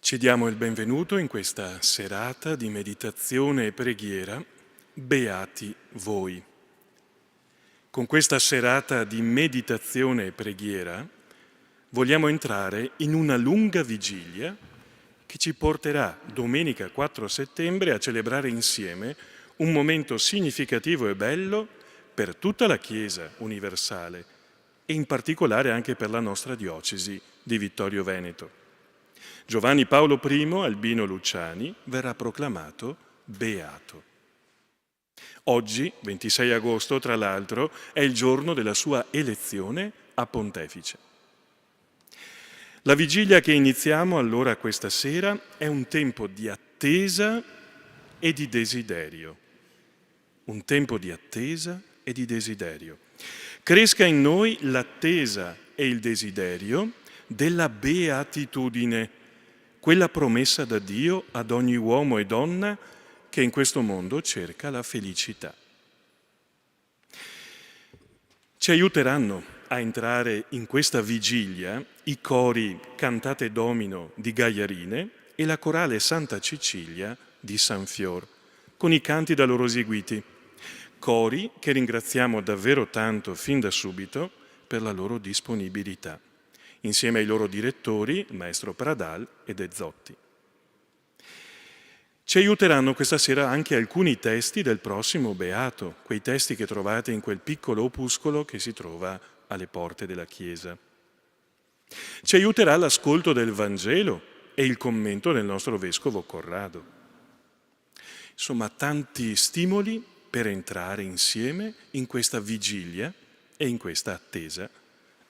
Ci diamo il benvenuto in questa serata di meditazione e preghiera, beati voi. Con questa serata di meditazione e preghiera vogliamo entrare in una lunga vigilia che ci porterà domenica 4 settembre a celebrare insieme un momento significativo e bello per tutta la Chiesa universale e in particolare anche per la nostra diocesi di Vittorio Veneto. Giovanni Paolo I, Albino Luciani, verrà proclamato beato. Oggi, 26 agosto, tra l'altro, è il giorno della sua elezione a pontefice. La vigilia che iniziamo allora questa sera è un tempo di attesa e di desiderio. Un tempo di attesa e di desiderio. Cresca in noi l'attesa e il desiderio della beatitudine, quella promessa da Dio ad ogni uomo e donna che in questo mondo cerca la felicità. Ci aiuteranno a entrare in questa vigilia i cori Cantate Domino di Gaiarine e la corale Santa Cecilia di San Fior, con i canti da loro eseguiti, cori che ringraziamo davvero tanto fin da subito per la loro disponibilità, insieme ai loro direttori, il maestro Pradal e De Zotti. Ci aiuteranno questa sera anche alcuni testi del prossimo Beato, quei testi che trovate in quel piccolo opuscolo che si trova alle porte della Chiesa. Ci aiuterà l'ascolto del Vangelo e il commento del nostro Vescovo Corrado. Insomma, tanti stimoli per entrare insieme in questa vigilia e in questa attesa,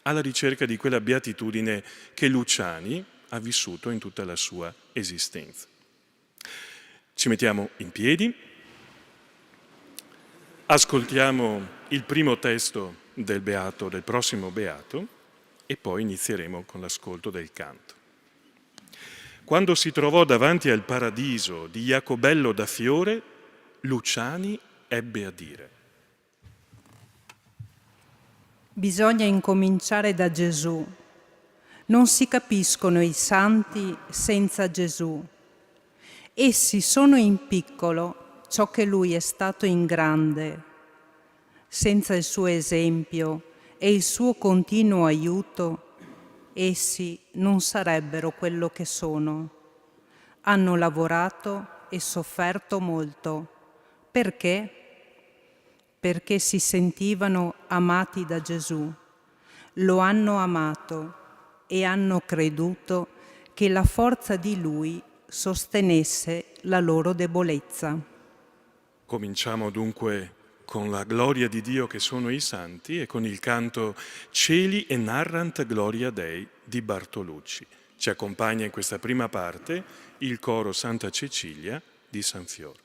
alla ricerca di quella beatitudine che Luciani ha vissuto in tutta la sua esistenza. Ci mettiamo in piedi, ascoltiamo il primo testo del Beato, del prossimo Beato, e poi inizieremo con l'ascolto del canto. Quando si trovò davanti al paradiso di Jacobello da Fiore, Luciani ebbe a dire: bisogna incominciare da Gesù. Non si capiscono i santi senza Gesù. Essi sono in piccolo ciò che Lui è stato in grande. Senza il suo esempio e il suo continuo aiuto, essi non sarebbero quello che sono. Hanno lavorato e sofferto molto. Perché? Perché si sentivano amati da Gesù. Lo hanno amato e hanno creduto che la forza di Lui sostenesse la loro debolezza. Cominciamo dunque con la gloria di Dio che sono i santi e con il canto Cieli e narrant gloria Dei di Bartolucci. Ci accompagna in questa prima parte il coro Santa Cecilia di San Fiore.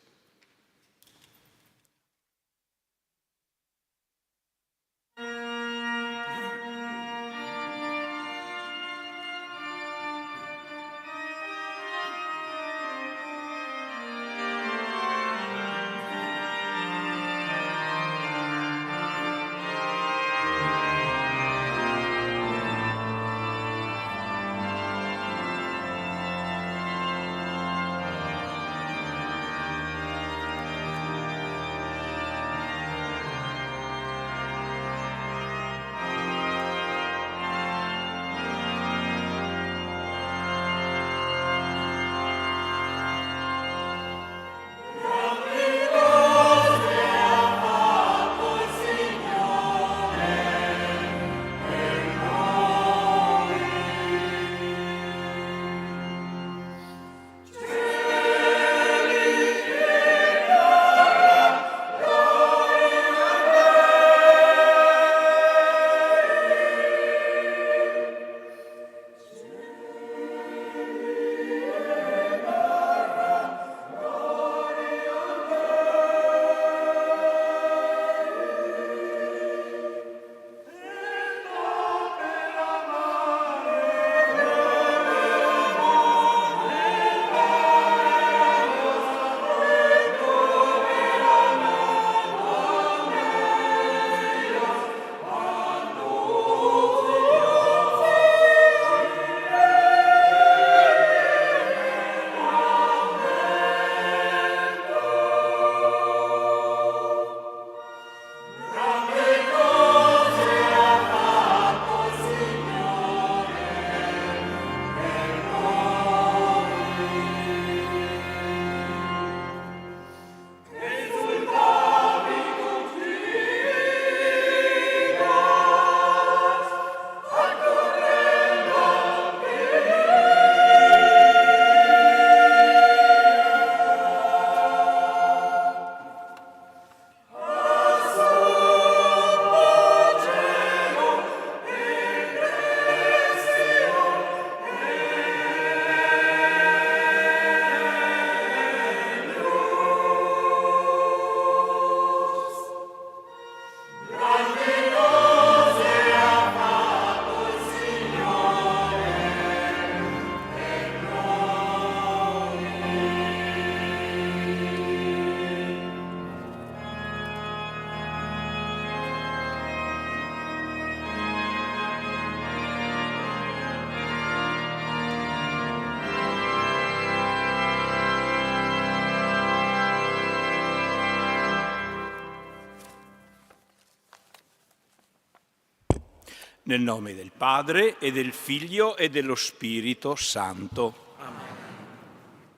Nel nome del Padre e del Figlio e dello Spirito Santo. Amen.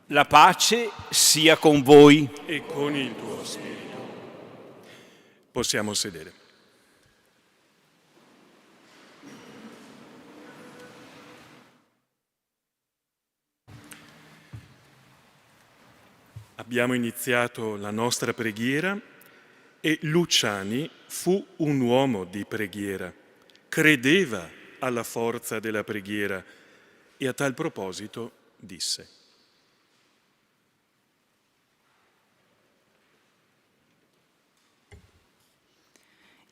La pace sia con voi. E con il tuo spirito. Possiamo sedere. Abbiamo iniziato la nostra preghiera e Luciani fu un uomo di preghiera, credeva alla forza della preghiera e a tal proposito disse: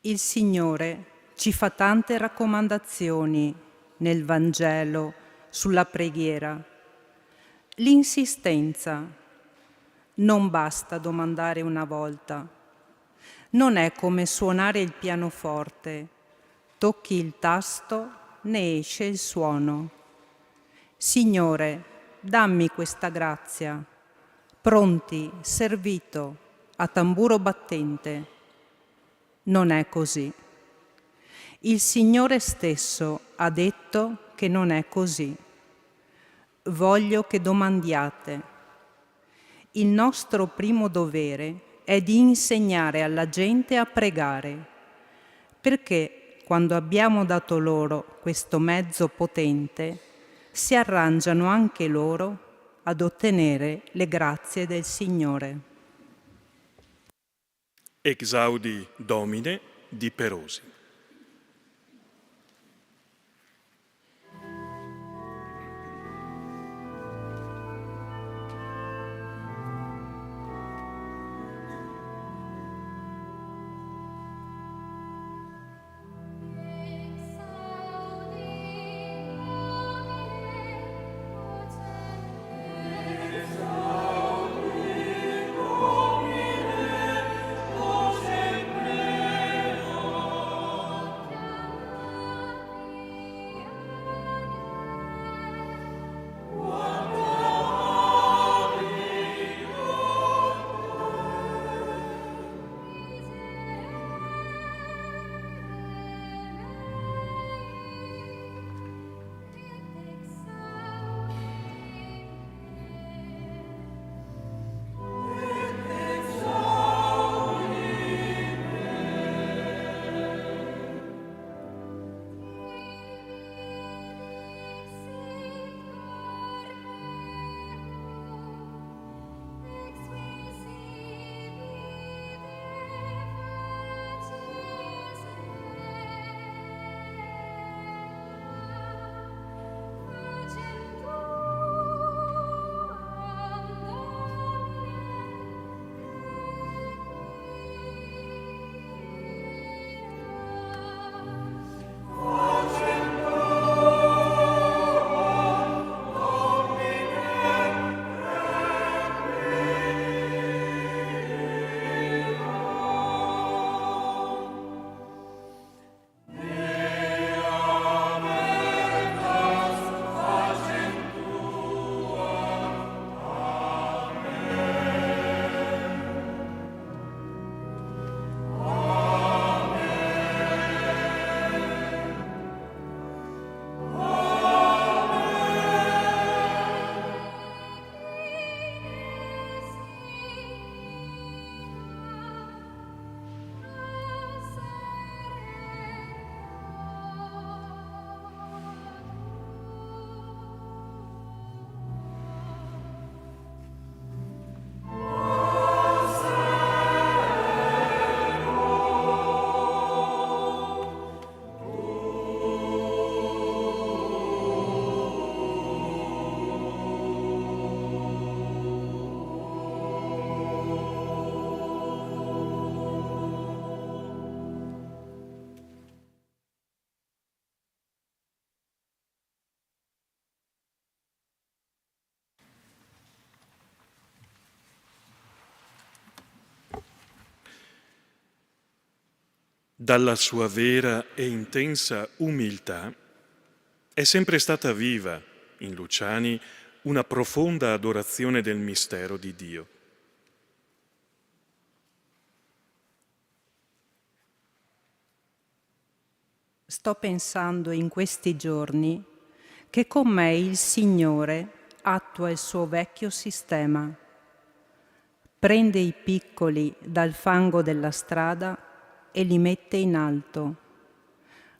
Il Signore ci fa tante raccomandazioni nel Vangelo sulla preghiera. L'insistenza. Non basta domandare una volta. Non è come suonare il pianoforte. Tocchi il tasto, ne esce il suono. Signore, dammi questa grazia. Pronti, servito, a tamburo battente. Non è così. Il Signore stesso ha detto che non è così. Voglio che domandiate. Il nostro primo dovere è di insegnare alla gente a pregare, perché quando abbiamo dato loro questo mezzo potente, si arrangiano anche loro ad ottenere le grazie del Signore. Exaudi Domine di Perosi. Dalla sua vera e intensa umiltà è sempre stata viva in Luciani una profonda adorazione del mistero di Dio. Sto pensando in questi giorni che con me il Signore attua il suo vecchio sistema. Prende i piccoli dal fango della strada e li mette in alto.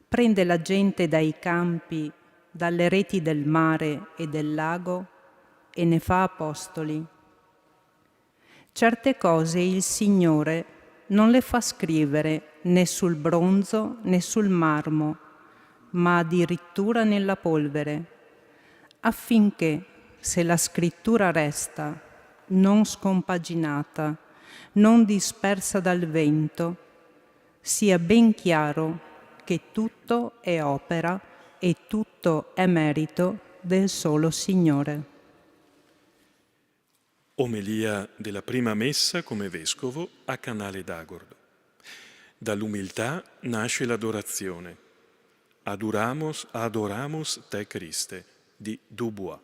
Prende la gente dai campi, dalle reti del mare e del lago e ne fa apostoli. Certe cose il Signore non le fa scrivere né sul bronzo né sul marmo, ma addirittura nella polvere, affinché, se la scrittura resta non scompaginata, non dispersa dal vento, sia ben chiaro che tutto è opera e tutto è merito del solo Signore. Omelia della prima messa come vescovo a Canale d'Agordo. Dall'umiltà nasce l'adorazione. Adoramus te Christe di Dubois.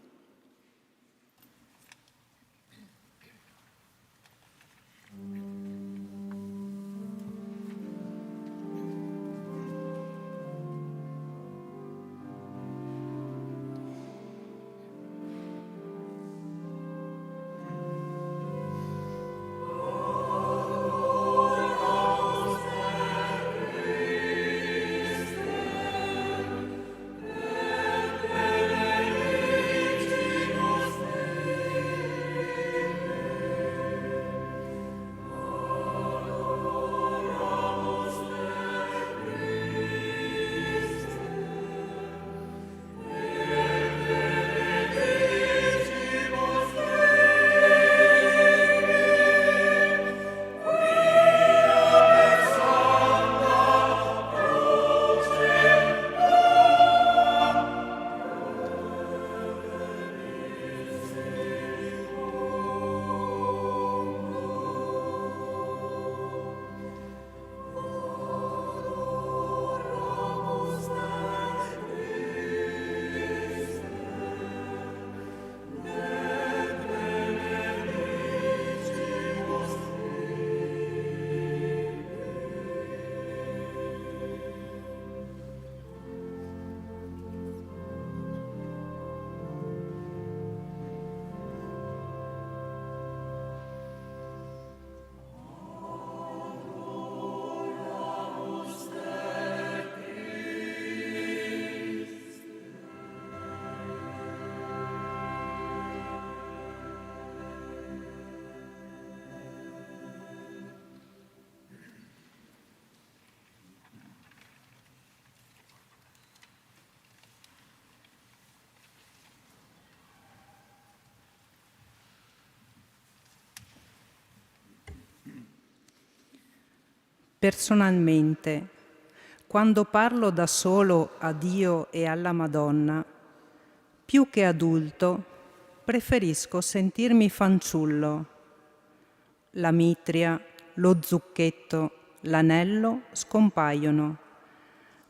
Personalmente, quando parlo da solo a Dio e alla Madonna, più che adulto, preferisco sentirmi fanciullo. La mitria, lo zucchetto, l'anello scompaiono.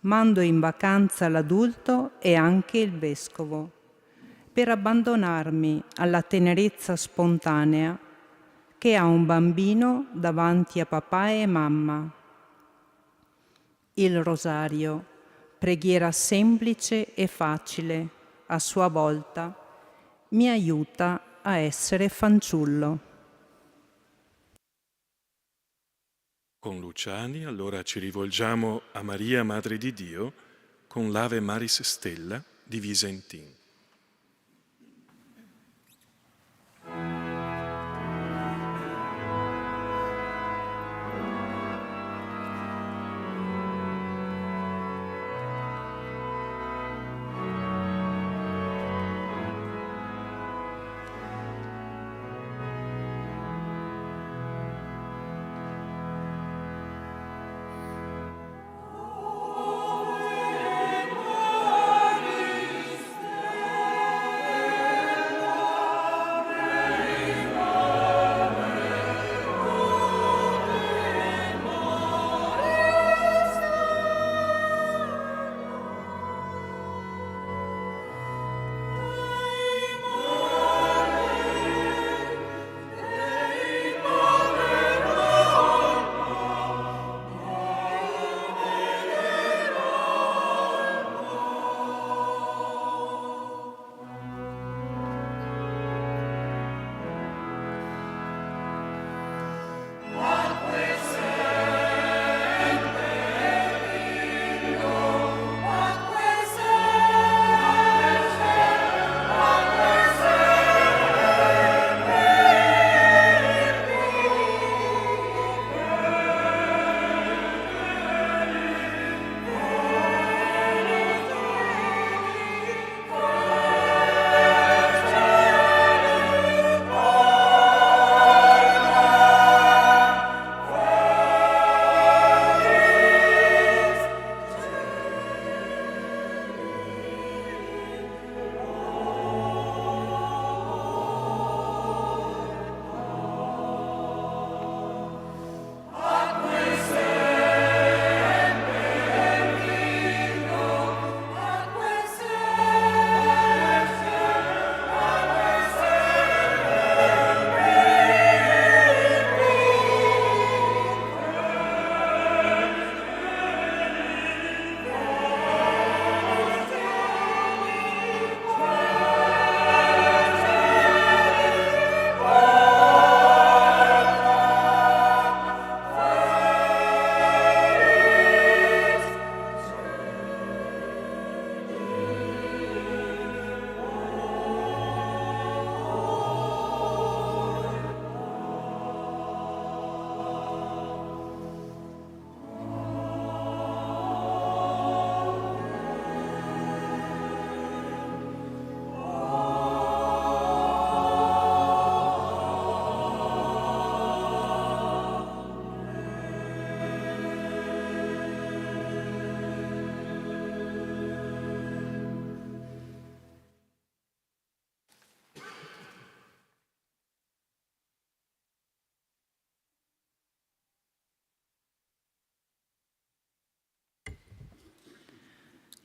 Mando in vacanza l'adulto e anche il vescovo, per abbandonarmi alla tenerezza spontanea che ha un bambino davanti a papà e mamma. Il rosario, preghiera semplice e facile, a sua volta, mi aiuta a essere fanciullo. Con Luciani allora ci rivolgiamo a Maria, Madre di Dio, con l'Ave Maris Stella di Visentin.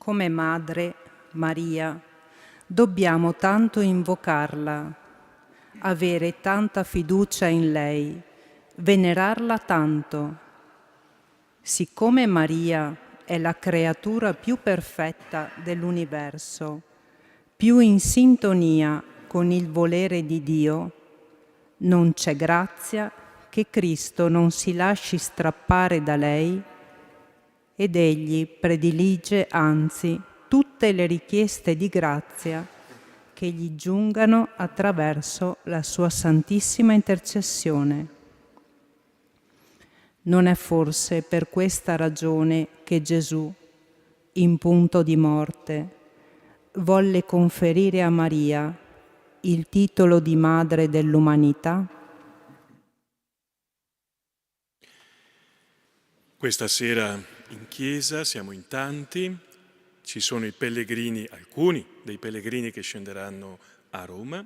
Come madre, Maria, dobbiamo tanto invocarla, avere tanta fiducia in lei, venerarla tanto. Siccome Maria è la creatura più perfetta dell'universo, più in sintonia con il volere di Dio, non c'è grazia che Cristo non si lasci strappare da lei ed egli predilige anzi tutte le richieste di grazia che gli giungano attraverso la sua santissima intercessione. Non è forse per questa ragione che Gesù, in punto di morte, volle conferire a Maria il titolo di madre dell'umanità? Questa sera in chiesa siamo in tanti, ci sono i pellegrini, alcuni dei pellegrini che scenderanno a Roma,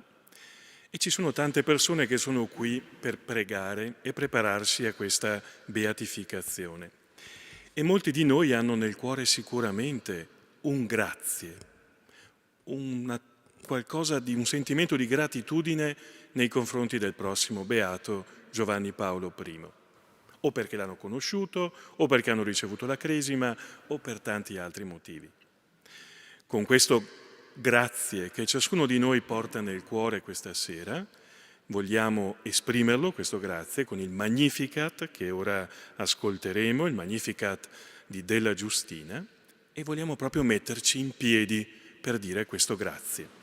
e ci sono tante persone che sono qui per pregare e prepararsi a questa beatificazione. E molti di noi hanno nel cuore sicuramente un grazie, qualcosa di un sentimento di gratitudine nei confronti del prossimo beato Giovanni Paolo I, o perché l'hanno conosciuto, o perché hanno ricevuto la cresima, o per tanti altri motivi. Con questo grazie che ciascuno di noi porta nel cuore questa sera, vogliamo esprimerlo, questo grazie, con il Magnificat che ora ascolteremo, il Magnificat di Della Giustina, e vogliamo proprio metterci in piedi per dire questo grazie.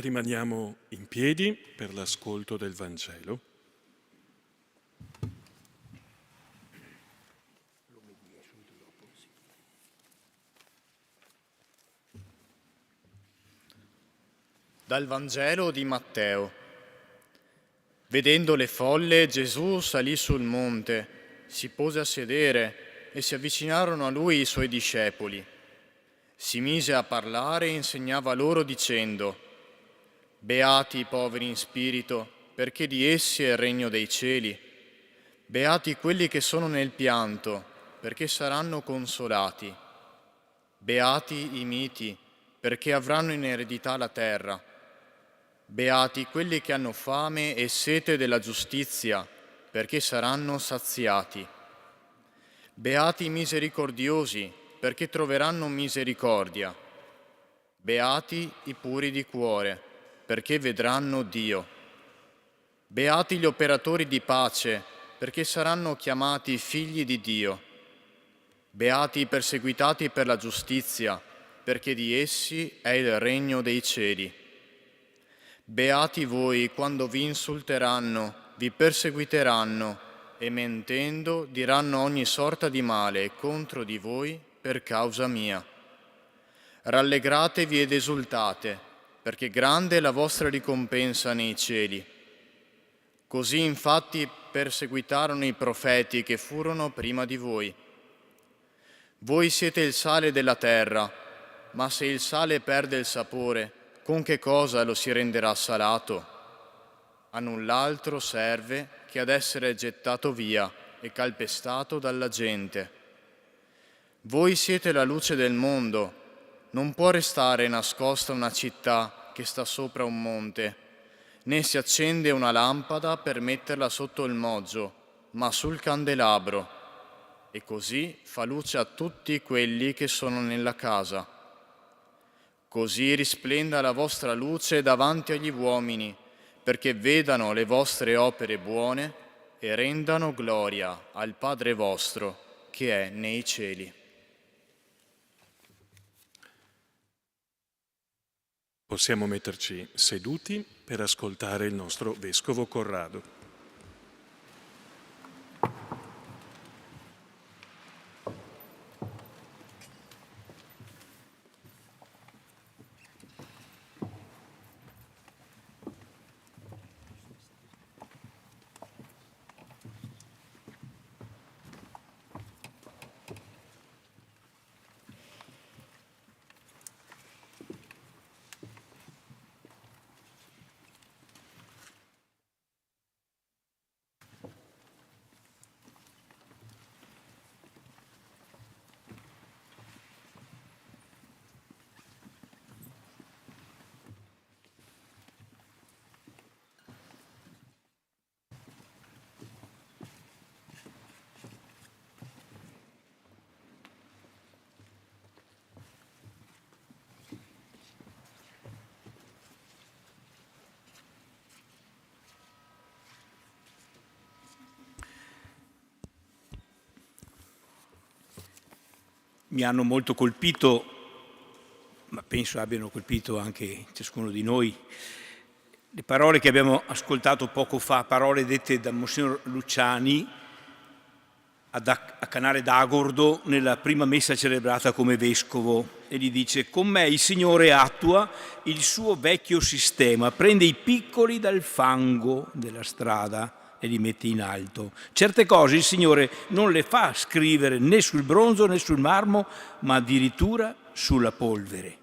Rimaniamo in piedi per l'ascolto del Vangelo. Dal Vangelo di Matteo. Vedendo le folle, Gesù salì sul monte, si pose a sedere e si avvicinarono a lui i suoi discepoli. Si mise a parlare e insegnava loro dicendo: Beati i poveri in spirito, perché di essi è il regno dei cieli. Beati quelli che sono nel pianto, perché saranno consolati. Beati i miti, perché avranno in eredità la terra. Beati quelli che hanno fame e sete della giustizia, perché saranno saziati. Beati i misericordiosi, perché troveranno misericordia. Beati i puri di cuore, perché vedranno Dio. Beati gli operatori di pace, perché saranno chiamati figli di Dio. Beati i perseguitati per la giustizia, perché di essi è il regno dei cieli. Beati voi quando vi insulteranno, vi perseguiteranno e mentendo diranno ogni sorta di male contro di voi per causa mia. Rallegratevi ed esultate, perché grande è la vostra ricompensa nei cieli. Così infatti perseguitarono i profeti che furono prima di voi. Voi siete il sale della terra, ma se il sale perde il sapore, con che cosa lo si renderà salato? A null'altro serve che ad essere gettato via e calpestato dalla gente. Voi siete la luce del mondo. Non può restare nascosta una città che sta sopra un monte, né si accende una lampada per metterla sotto il moggio, ma sul candelabro, e così fa luce a tutti quelli che sono nella casa. Così risplenda la vostra luce davanti agli uomini, perché vedano le vostre opere buone e rendano gloria al Padre vostro che è nei cieli. Possiamo metterci seduti per ascoltare il nostro Vescovo Corrado. Mi hanno molto colpito, ma penso abbiano colpito anche ciascuno di noi, le parole che abbiamo ascoltato poco fa, parole dette da Monsignor Luciani a Canale d'Agordo nella prima messa celebrata come vescovo, e gli dice: con me il Signore attua il suo vecchio sistema, prende i piccoli dal fango della strada e li mette in alto. Certe cose il Signore non le fa scrivere né sul bronzo né sul marmo, ma addirittura sulla polvere,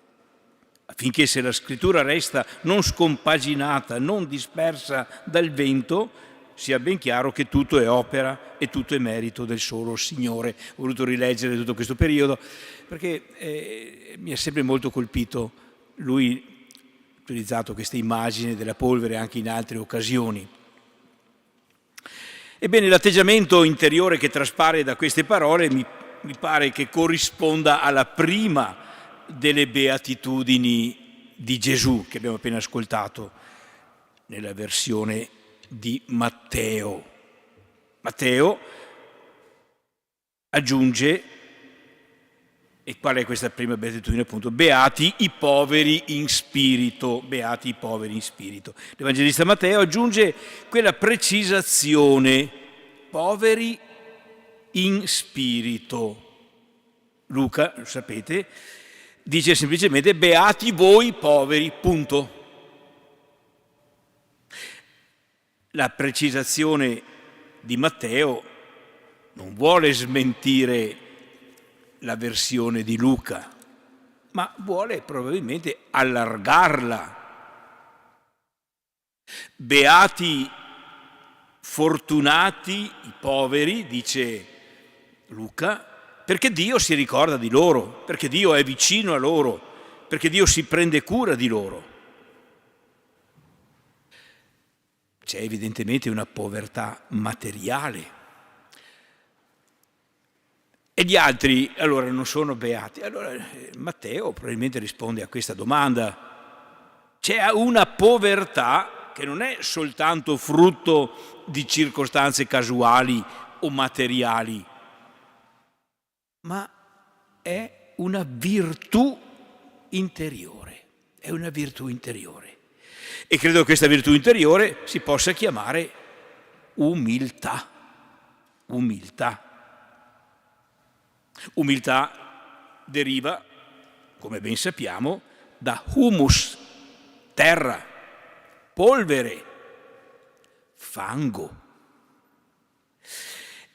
affinché se la scrittura resta non scompaginata, non dispersa dal vento, sia ben chiaro che tutto è opera e tutto è merito del solo Signore. Ho voluto rileggere tutto questo periodo perché mi ha sempre molto colpito. Lui ha utilizzato questa immagine della polvere anche in altre occasioni. Ebbene, l'atteggiamento interiore che traspare da queste parole mi pare che corrisponda alla prima delle beatitudini di Gesù che abbiamo appena ascoltato nella versione di Matteo. Matteo aggiunge E qual è questa prima beatitudine? Appunto, beati i poveri in spirito, beati i poveri in spirito. L'Evangelista Matteo aggiunge quella precisazione, poveri in spirito. Luca, lo sapete, dice semplicemente beati voi poveri, punto. La precisazione di Matteo non vuole smentire la versione di Luca, ma vuole probabilmente allargarla. Beati, fortunati i poveri, dice Luca, perché Dio si ricorda di loro, perché Dio è vicino a loro, perché Dio si prende cura di loro. C'è evidentemente una povertà materiale. E gli altri allora non sono beati. Allora Matteo probabilmente risponde a questa domanda. C'è una povertà che non è soltanto frutto di circostanze casuali o materiali, ma è una virtù interiore. È una virtù interiore. E credo che questa virtù interiore si possa chiamare umiltà. Umiltà. Umiltà deriva, come ben sappiamo, da humus, terra, polvere, fango.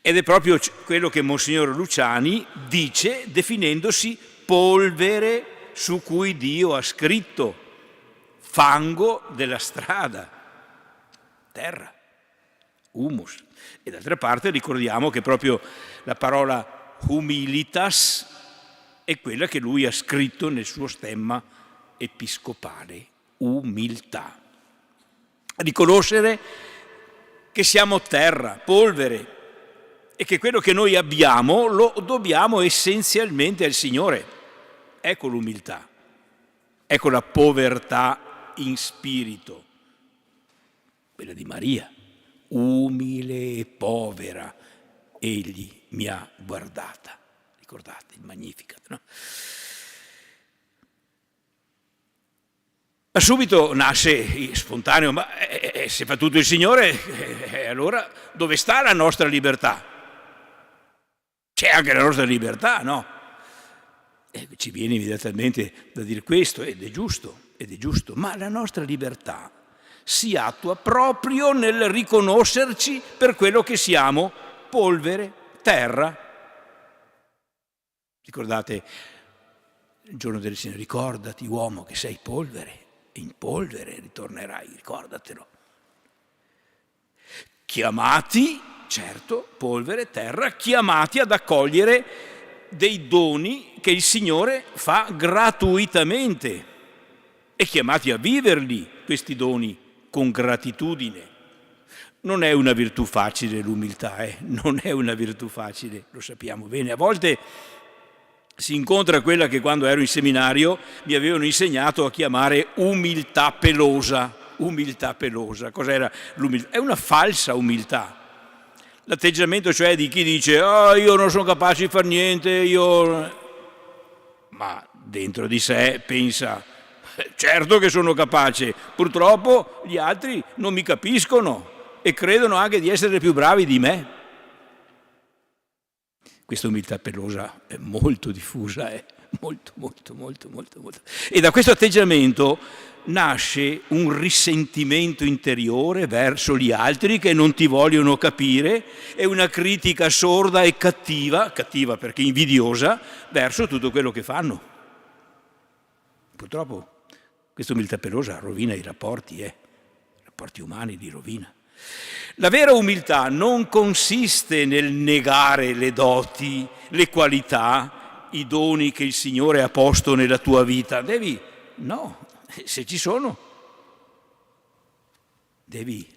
Ed è proprio quello che Monsignor Luciani dice definendosi polvere su cui Dio ha scritto, fango della strada, terra, humus. E d'altra parte ricordiamo che proprio la parola humilitas è quella che lui ha scritto nel suo stemma episcopale, umiltà. Riconoscere che siamo terra, polvere e che quello che noi abbiamo lo dobbiamo essenzialmente al Signore. Ecco l'umiltà, ecco la povertà in spirito, quella di Maria, umile e povera, egli mi ha guardata. Ricordate il Magnificat, no? Ma subito nasce spontaneo, ma se fa tutto il Signore, allora dove sta la nostra libertà? C'è anche la nostra libertà, no? Ci viene immediatamente da dire questo, ed è giusto, ma la nostra libertà si attua proprio nel riconoscerci per quello che siamo, polvere, terra. Ricordate il giorno del Signore, ricordati uomo che sei polvere, e in polvere ritornerai, ricordatelo. Chiamati, certo, polvere, terra, chiamati ad accogliere dei doni che il Signore fa gratuitamente e chiamati a viverli questi doni con gratitudine. Non è una virtù facile l'umiltà, non è una virtù facile, lo sappiamo bene. A volte si incontra quella che quando ero in seminario mi avevano insegnato a chiamare umiltà pelosa. Umiltà pelosa, cos'era l'umiltà? È una falsa umiltà. L'atteggiamento cioè di chi dice io non sono capace di far niente, ma dentro di sé pensa certo che sono capace, purtroppo gli altri non mi capiscono e credono anche di essere più bravi di me. Questa umiltà pelosa è molto diffusa, molto. E da questo atteggiamento nasce un risentimento interiore verso gli altri che non ti vogliono capire e una critica sorda e cattiva perché invidiosa, verso tutto quello che fanno. Purtroppo questa umiltà pelosa rovina i rapporti umani li rovina. La vera umiltà non consiste nel negare le doti, le qualità, i doni che il Signore ha posto nella tua vita. No, se ci sono, devi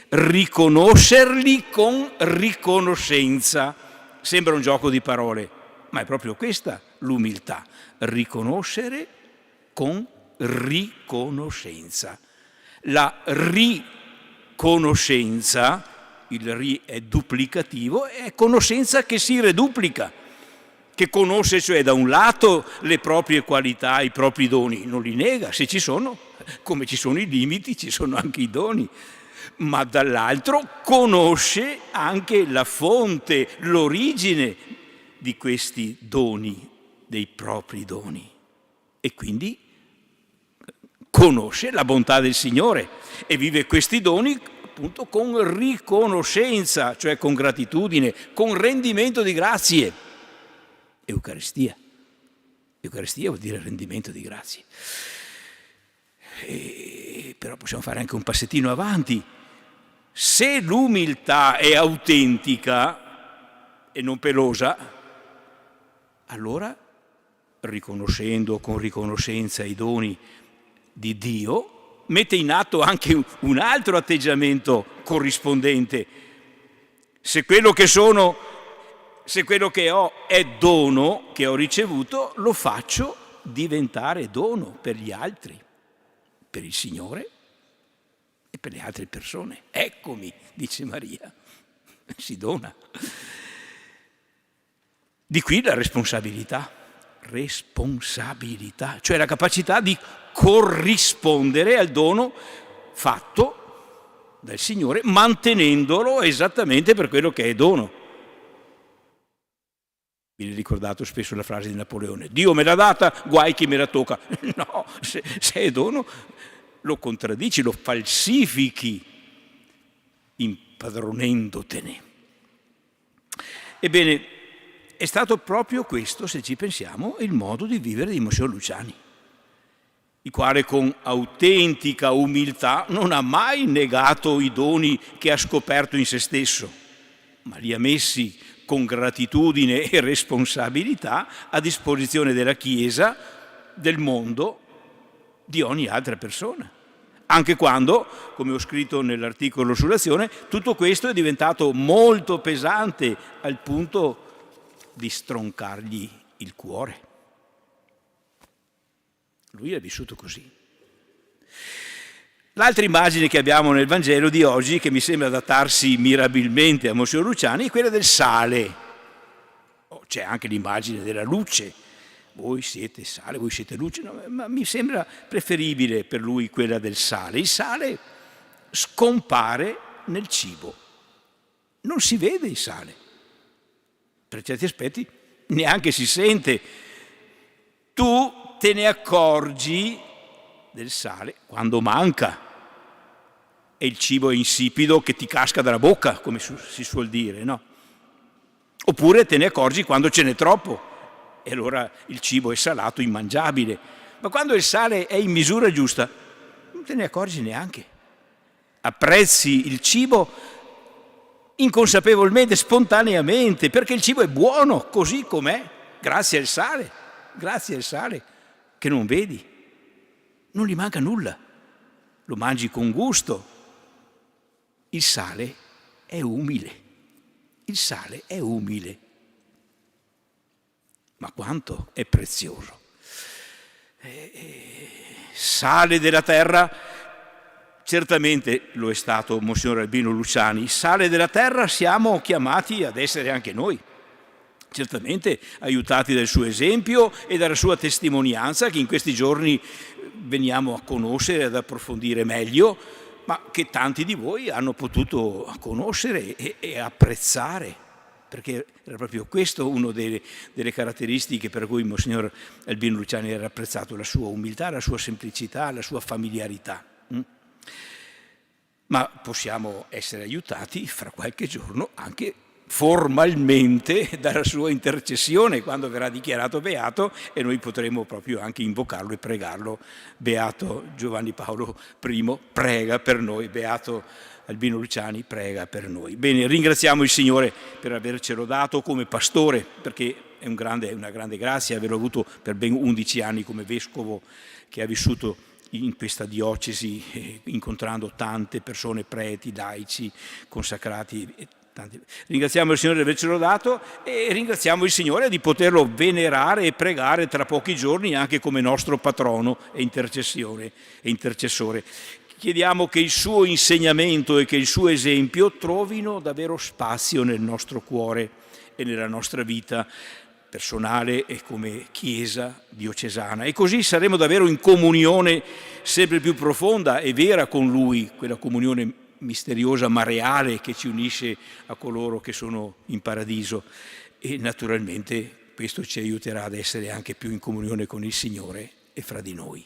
riconoscerli con riconoscenza. Sembra un gioco di parole, ma è proprio questa l'umiltà, riconoscere con riconoscenza. La riconoscenza, il ri è duplicativo, è conoscenza che si reduplica. che conosce cioè da un lato le proprie qualità, i propri doni, non li nega, se ci sono, come ci sono i limiti, ci sono anche i doni, ma dall'altro conosce anche la fonte, l'origine di questi doni, dei propri doni, e quindi conosce la bontà del Signore e vive questi doni appunto con riconoscenza, cioè con gratitudine, con rendimento di grazie. Eucaristia. Eucaristia vuol dire rendimento di grazie. Però possiamo fare anche un passettino avanti. Se l'umiltà è autentica e non pelosa, allora, riconoscendo con riconoscenza i doni di Dio, mette in atto anche un altro atteggiamento corrispondente. Se quello che sono, se quello che ho è dono che ho ricevuto, lo faccio diventare dono per gli altri, per il Signore e per le altre persone. Eccomi, dice Maria, si dona. Di qui la responsabilità, cioè la capacità di corrispondere al dono fatto dal Signore, mantenendolo esattamente per quello che è dono. Viene ricordato spesso la frase di Napoleone: Dio me l'ha data, guai chi me la tocca. No, se è dono lo contraddici, lo falsifichi impadronendotene. Ebbene, è stato proprio questo, se ci pensiamo, il modo di vivere di Monsignor Luciani, il quale con autentica umiltà non ha mai negato i doni che ha scoperto in se stesso, ma li ha messi con gratitudine e responsabilità a disposizione della Chiesa, del mondo, di ogni altra persona. Anche quando, come ho scritto nell'articolo sull'azione, tutto questo è diventato molto pesante al punto di stroncargli il cuore. Lui è vissuto così. L'altra immagine che abbiamo nel Vangelo di oggi, che mi sembra adattarsi mirabilmente a Monsignor Luciani, è quella del sale. C'è anche l'immagine della luce. Voi siete sale, voi siete luce, no, ma mi sembra preferibile per lui quella del sale. Il sale scompare nel cibo. Non si vede il sale. Per certi aspetti neanche si sente. Tu te ne accorgi del sale quando manca e il cibo è insipido che ti casca dalla bocca, come si suol dire, no? Oppure te ne accorgi quando ce n'è troppo e allora il cibo è salato, immangiabile. Ma quando il sale è in misura giusta, non te ne accorgi neanche. Apprezzi il cibo inconsapevolmente, spontaneamente, perché il cibo è buono così com'è, grazie al sale che non vedi. Non gli manca nulla, lo mangi con gusto. Il sale è umile, ma quanto è prezioso. Sale della terra, certamente lo è stato Monsignor Albino Luciani, sale della terra siamo chiamati ad essere anche noi. Certamente aiutati dal suo esempio e dalla sua testimonianza, che in questi giorni veniamo a conoscere, ad approfondire meglio, ma che tanti di voi hanno potuto conoscere e apprezzare, perché era proprio questo una delle caratteristiche per cui Monsignor Albino Luciani era apprezzato, la sua umiltà, la sua semplicità, la sua familiarità. Ma possiamo essere aiutati fra qualche giorno anche formalmente dalla sua intercessione quando verrà dichiarato beato, e noi potremo proprio anche invocarlo e pregarlo. Beato Giovanni Paolo I, prega per noi. Beato Albino Luciani, prega per noi. Bene, ringraziamo il Signore per avercelo dato come pastore, perché è una grande grazia averlo avuto per ben 11 anni come vescovo, che ha vissuto in questa diocesi incontrando tante persone, preti, laici, consacrati. Ringraziamo il Signore di avercelo dato e ringraziamo il Signore di poterlo venerare e pregare tra pochi giorni anche come nostro patrono e intercessore. Chiediamo che il suo insegnamento e che il suo esempio trovino davvero spazio nel nostro cuore e nella nostra vita, personale e come Chiesa diocesana. E così saremo davvero in comunione sempre più profonda e vera con Lui, quella comunione misteriosa ma reale che ci unisce a coloro che sono in paradiso. E naturalmente questo ci aiuterà ad essere anche più in comunione con il Signore e fra di noi.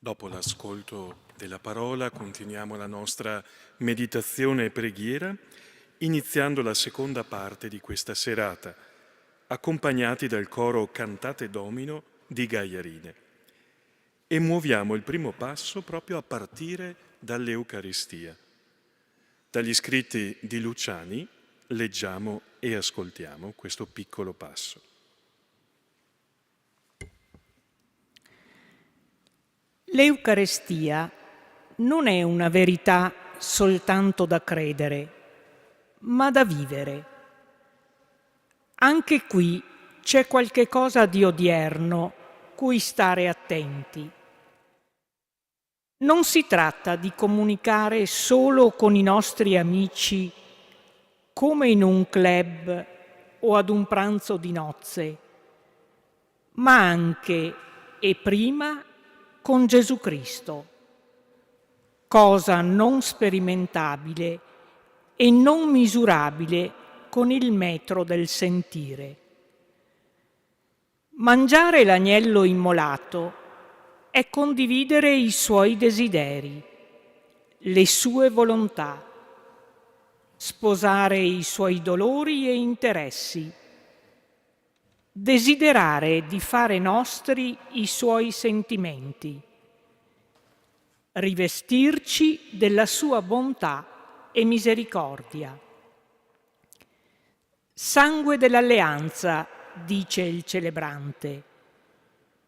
Dopo l'ascolto della parola continuiamo la nostra meditazione e preghiera, iniziando la seconda parte di questa serata, accompagnati dal coro Cantate Domino di Gaiarine. E muoviamo il primo passo proprio a partire dall'Eucaristia. Dagli scritti di Luciani leggiamo e ascoltiamo questo piccolo passo. L'Eucarestia non è una verità soltanto da credere, ma da vivere. Anche qui c'è qualche cosa di odierno cui stare attenti. Non si tratta di comunicare solo con i nostri amici come in un club o ad un pranzo di nozze, ma anche e prima con Gesù Cristo, cosa non sperimentabile e non misurabile con il metro del sentire. Mangiare l'agnello immolato è condividere i suoi desideri, le sue volontà, sposare i suoi dolori e interessi, desiderare di fare nostri i suoi sentimenti, rivestirci della sua bontà e misericordia. Sangue dell'alleanza, dice il celebrante.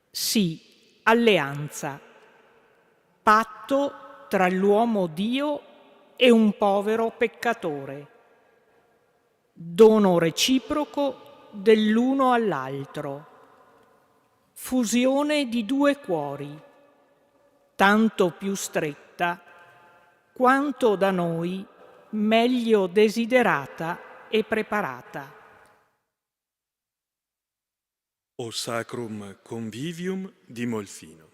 Sì, alleanza, patto tra l'uomo Dio e un povero peccatore, dono reciproco dell'uno all'altro, fusione di due cuori, tanto più stretta quanto da noi meglio desiderata e preparata. O Sacrum Convivium di Molfino.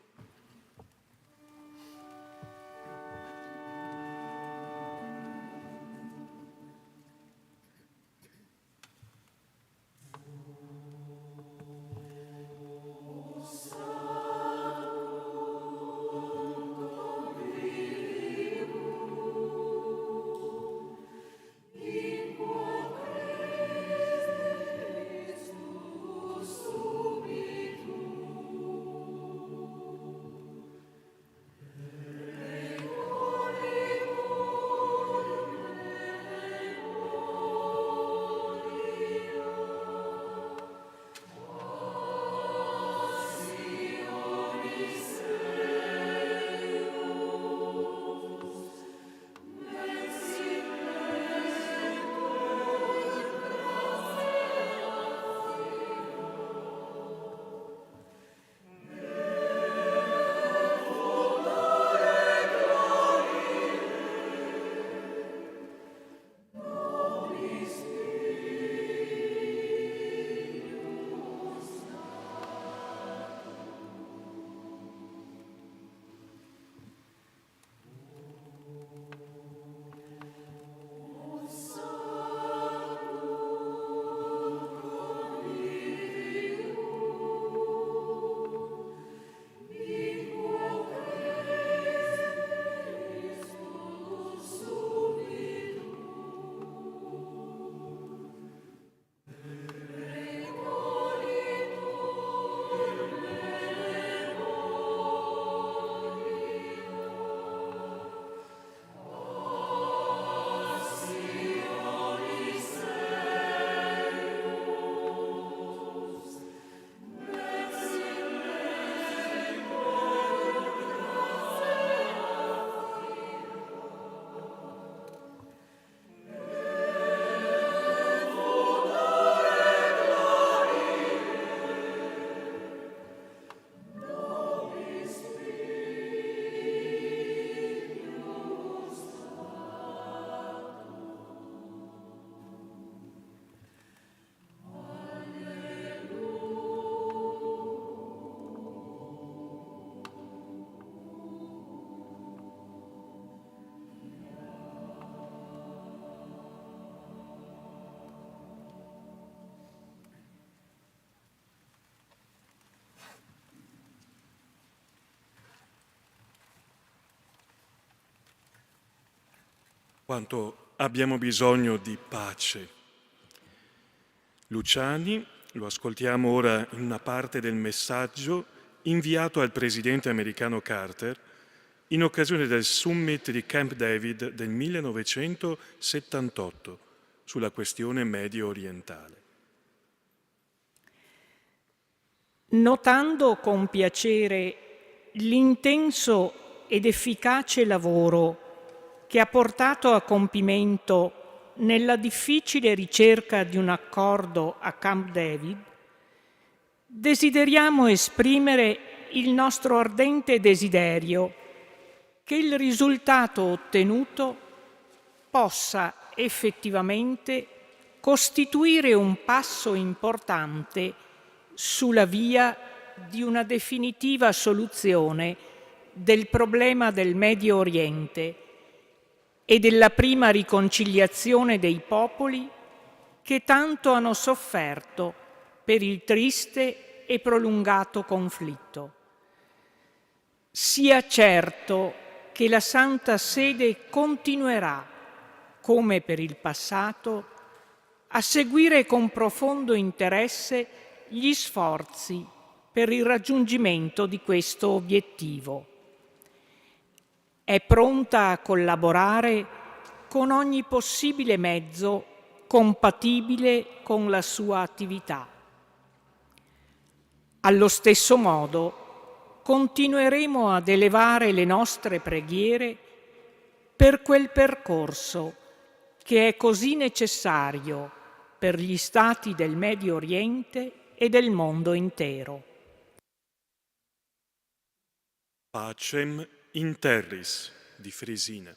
quanto abbiamo bisogno di pace. Luciani, lo ascoltiamo ora in una parte del messaggio inviato al presidente americano Carter in occasione del summit di Camp David del 1978 sulla questione medio orientale. Notando con piacere l'intenso ed efficace lavoro che ha portato a compimento nella difficile ricerca di un accordo a Camp David, desideriamo esprimere il nostro ardente desiderio che il risultato ottenuto possa effettivamente costituire un passo importante sulla via di una definitiva soluzione del problema del Medio Oriente e della prima riconciliazione dei popoli che tanto hanno sofferto per il triste e prolungato conflitto. Sia certo che la Santa Sede continuerà, come per il passato, a seguire con profondo interesse gli sforzi per il raggiungimento di questo obiettivo. È pronta a collaborare con ogni possibile mezzo compatibile con la sua attività. Allo stesso modo, continueremo ad elevare le nostre preghiere per quel percorso che è così necessario per gli stati del Medio Oriente e del mondo intero. Pacem in terris di Frisina.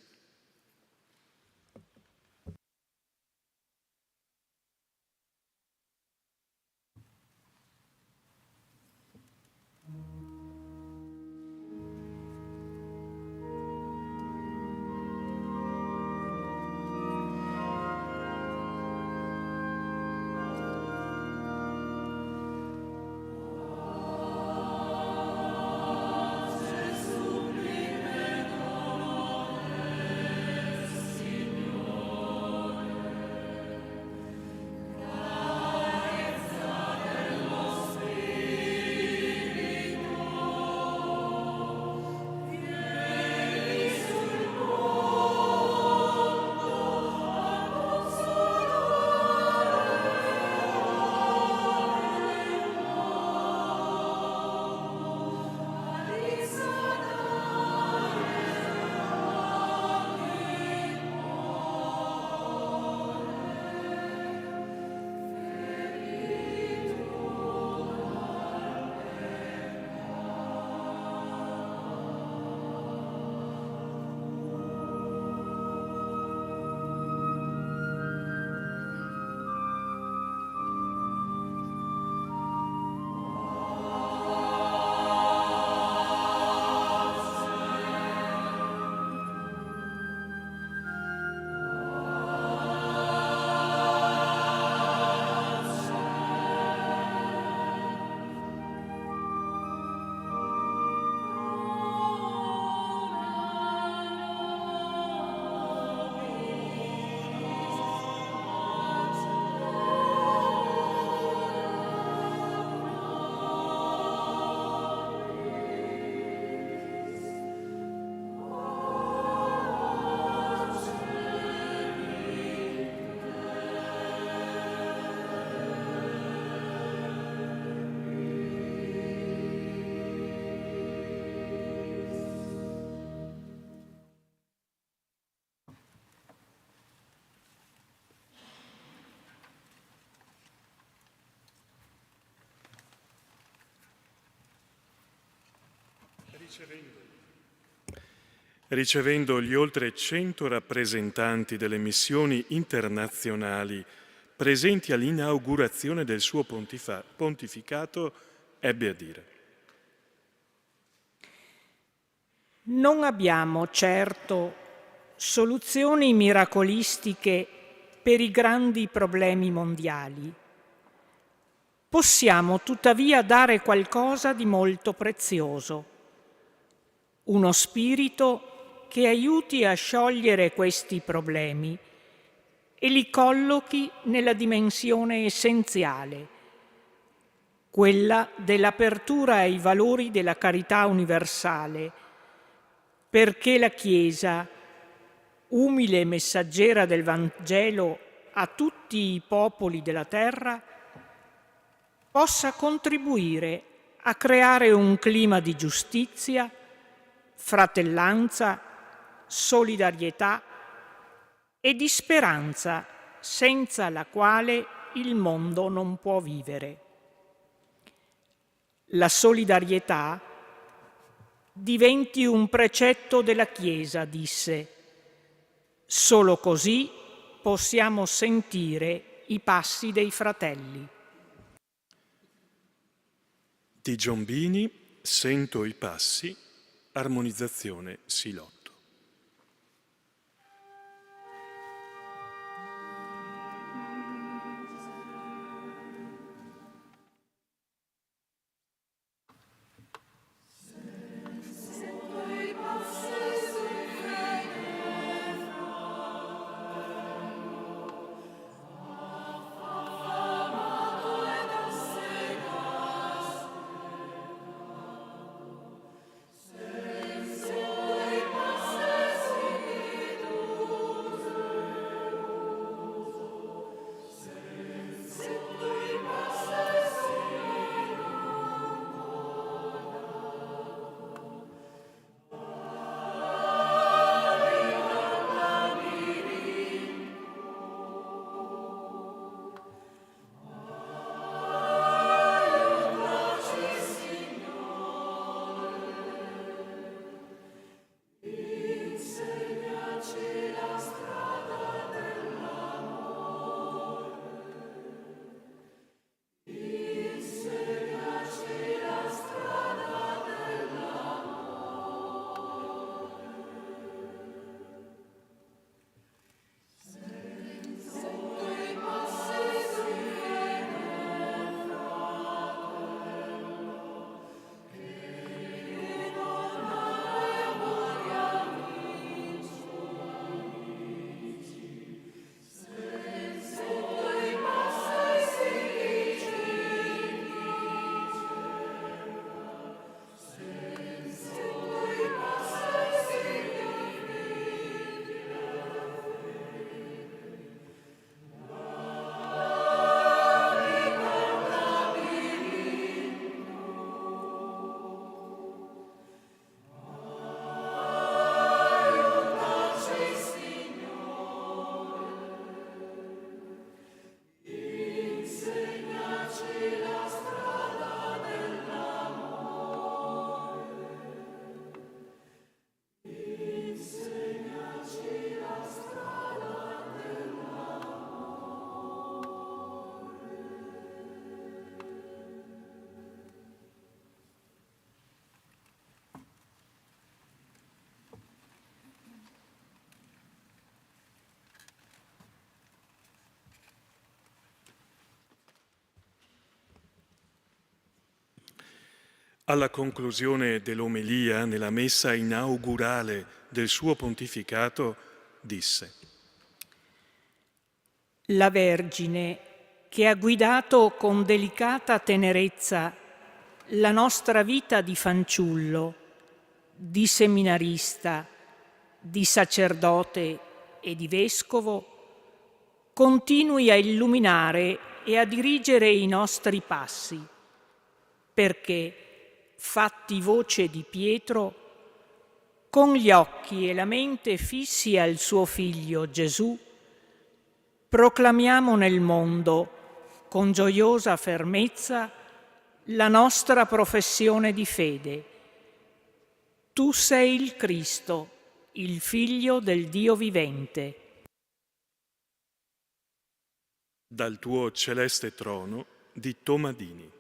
Ricevendo gli oltre 100 rappresentanti delle missioni internazionali presenti all'inaugurazione del suo pontificato, ebbe a dire: Non abbiamo certo soluzioni miracolistiche per i grandi problemi mondiali. Possiamo tuttavia dare qualcosa di molto prezioso, uno spirito che aiuti a sciogliere questi problemi e li collochi nella dimensione essenziale, quella dell'apertura ai valori della carità universale, perché la Chiesa, umile messaggera del Vangelo a tutti i popoli della terra, possa contribuire a creare un clima di giustizia, fratellanza, solidarietà e di speranza senza la quale il mondo non può vivere. La solidarietà diventi un precetto della Chiesa, disse. Solo così possiamo sentire i passi dei fratelli. Di Giombini, Sento i passi, armonizzazione Silotto. Alla conclusione dell'omelia, nella messa inaugurale del suo pontificato, disse: La Vergine, che ha guidato con delicata tenerezza la nostra vita di fanciullo, di seminarista, di sacerdote e di vescovo, continui a illuminare e a dirigere i nostri passi, perché, fatti voce di Pietro, con gli occhi e la mente fissi al suo Figlio Gesù, proclamiamo nel mondo, con gioiosa fermezza, la nostra professione di fede. Tu sei il Cristo, il Figlio del Dio vivente. Dal tuo celeste trono di Tomadini.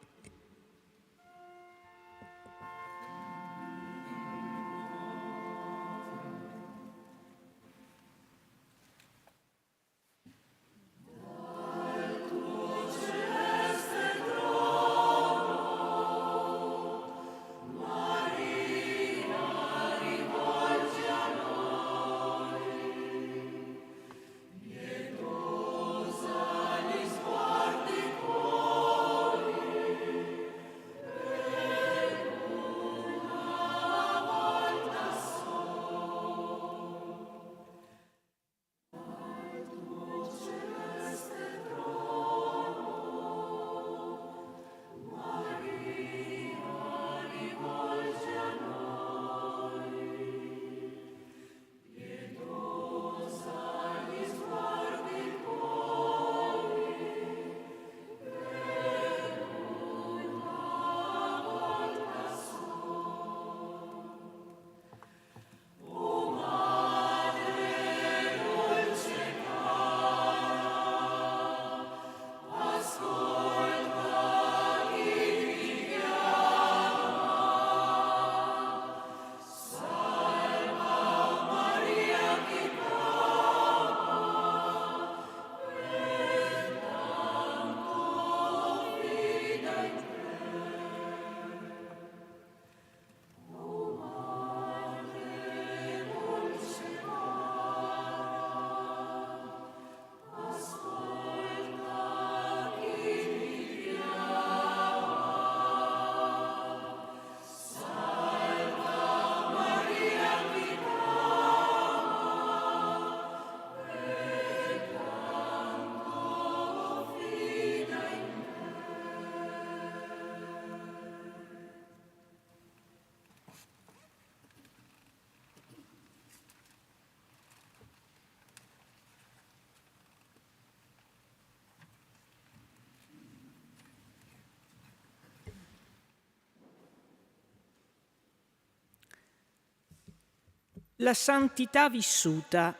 la santità vissuta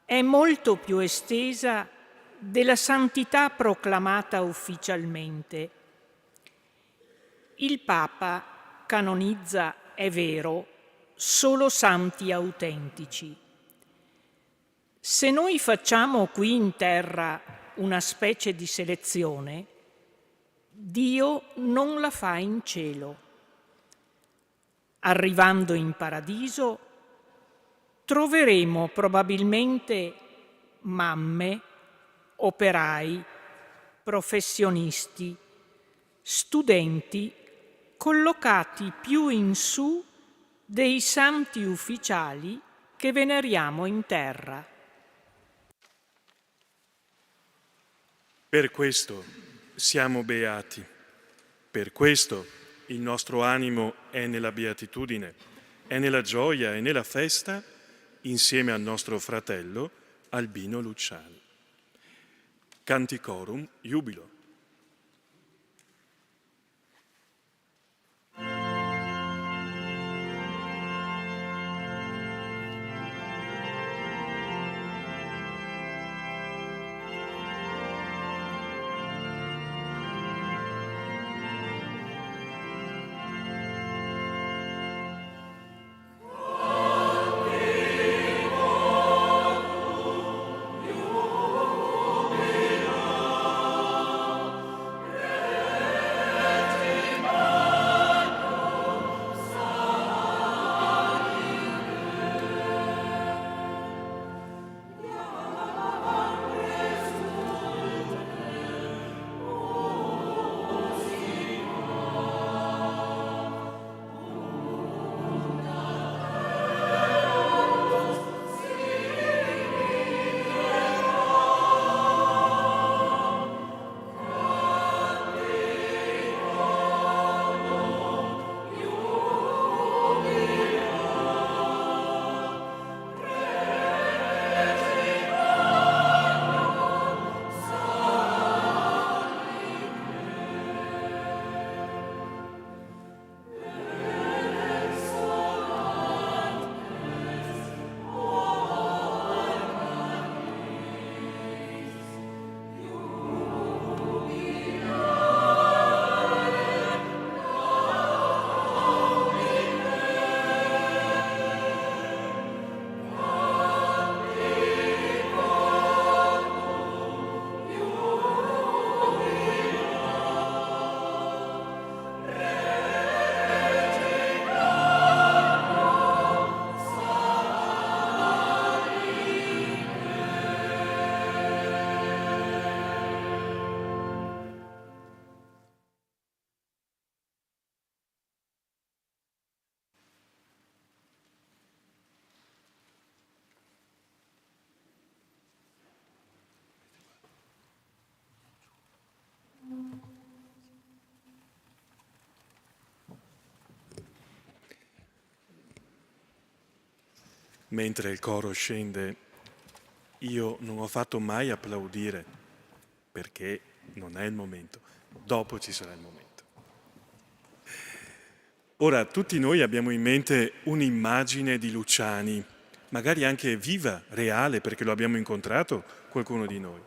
è molto più estesa della santità proclamata ufficialmente. Il Papa canonizza, è vero, solo santi autentici. Se noi facciamo qui in terra una specie di selezione, Dio non la fa in cielo. Arrivando in paradiso, troveremo probabilmente mamme, operai, professionisti, studenti collocati più in su dei santi ufficiali che veneriamo in terra. Per questo siamo beati, per questo il nostro animo è nella beatitudine, è nella gioia e nella festa insieme al nostro fratello Albino Luciani. Canticorum Jubilo. Mentre il coro scende, io non ho fatto mai applaudire, perché non è il momento. Dopo ci sarà il momento. Ora, tutti noi abbiamo in mente un'immagine di Luciani, magari anche viva, reale, perché lo abbiamo incontrato, qualcuno di noi.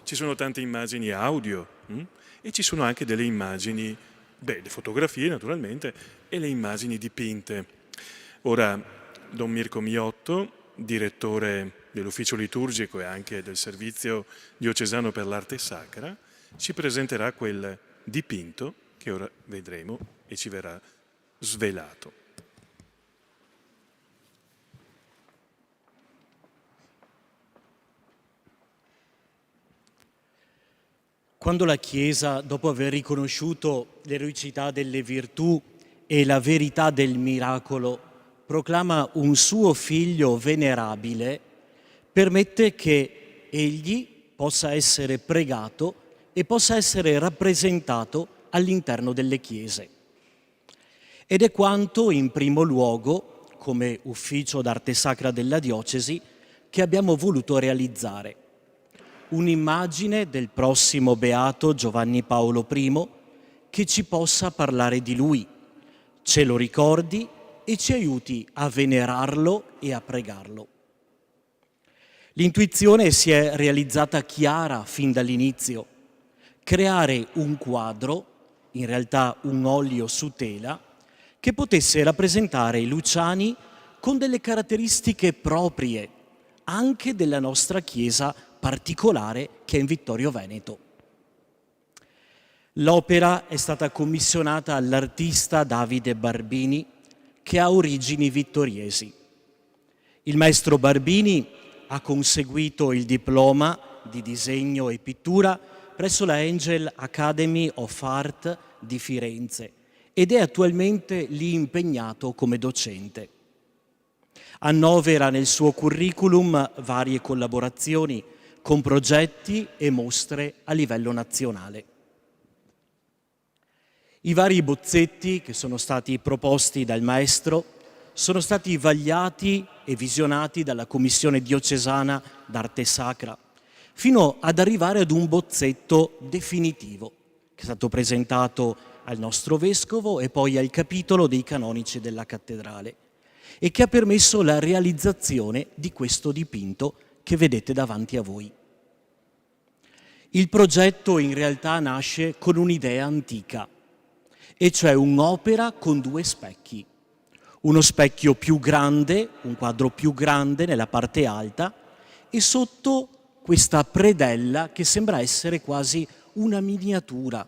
Ci sono tante immagini audio e ci sono anche delle immagini, le fotografie naturalmente, e le immagini dipinte. Ora, Don Mirko Miotto, direttore dell'ufficio liturgico e anche del servizio diocesano per l'arte sacra, ci presenterà quel dipinto che ora vedremo e ci verrà svelato. Quando la Chiesa, dopo aver riconosciuto l'eroicità delle virtù e la verità del miracolo, proclama un suo figlio venerabile, permette che egli possa essere pregato e possa essere rappresentato all'interno delle chiese. Ed è quanto, in primo luogo, come ufficio d'arte sacra della diocesi, che abbiamo voluto realizzare. Un'immagine del prossimo beato Giovanni Paolo I che ci possa parlare di lui, ce lo ricordi e ci aiuti a venerarlo e a pregarlo. L'intuizione si è realizzata chiara fin dall'inizio: creare un quadro, in realtà un olio su tela, che potesse rappresentare Luciani con delle caratteristiche proprie, anche della nostra chiesa particolare che è in Vittorio Veneto. L'opera è stata commissionata all'artista Davide Barbini, che ha origini vittoriesi. Il maestro Barbini ha conseguito il diploma di disegno e pittura presso la Angel Academy of Art di Firenze ed è attualmente lì impegnato come docente. Annovera nel suo curriculum varie collaborazioni con progetti e mostre a livello nazionale. I vari bozzetti che sono stati proposti dal maestro sono stati vagliati e visionati dalla Commissione diocesana d'arte sacra, fino ad arrivare ad un bozzetto definitivo, che è stato presentato al nostro vescovo e poi al capitolo dei canonici della cattedrale, e che ha permesso la realizzazione di questo dipinto che vedete davanti a voi. Il progetto in realtà nasce con un'idea antica, e cioè un'opera con due specchi. Uno specchio più grande, un quadro più grande nella parte alta, e sotto questa predella che sembra essere quasi una miniatura,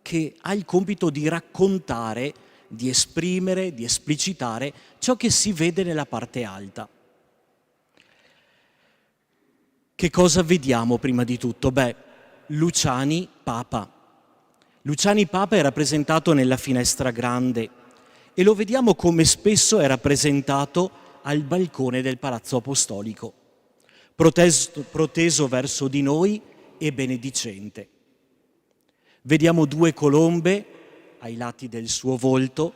che ha il compito di raccontare, di esprimere, di esplicitare ciò che si vede nella parte alta. Che cosa vediamo prima di tutto? Luciani Papa. Luciani Papa è rappresentato nella finestra grande e lo vediamo come spesso è rappresentato al balcone del Palazzo Apostolico, proteso verso di noi e benedicente. Vediamo due colombe ai lati del suo volto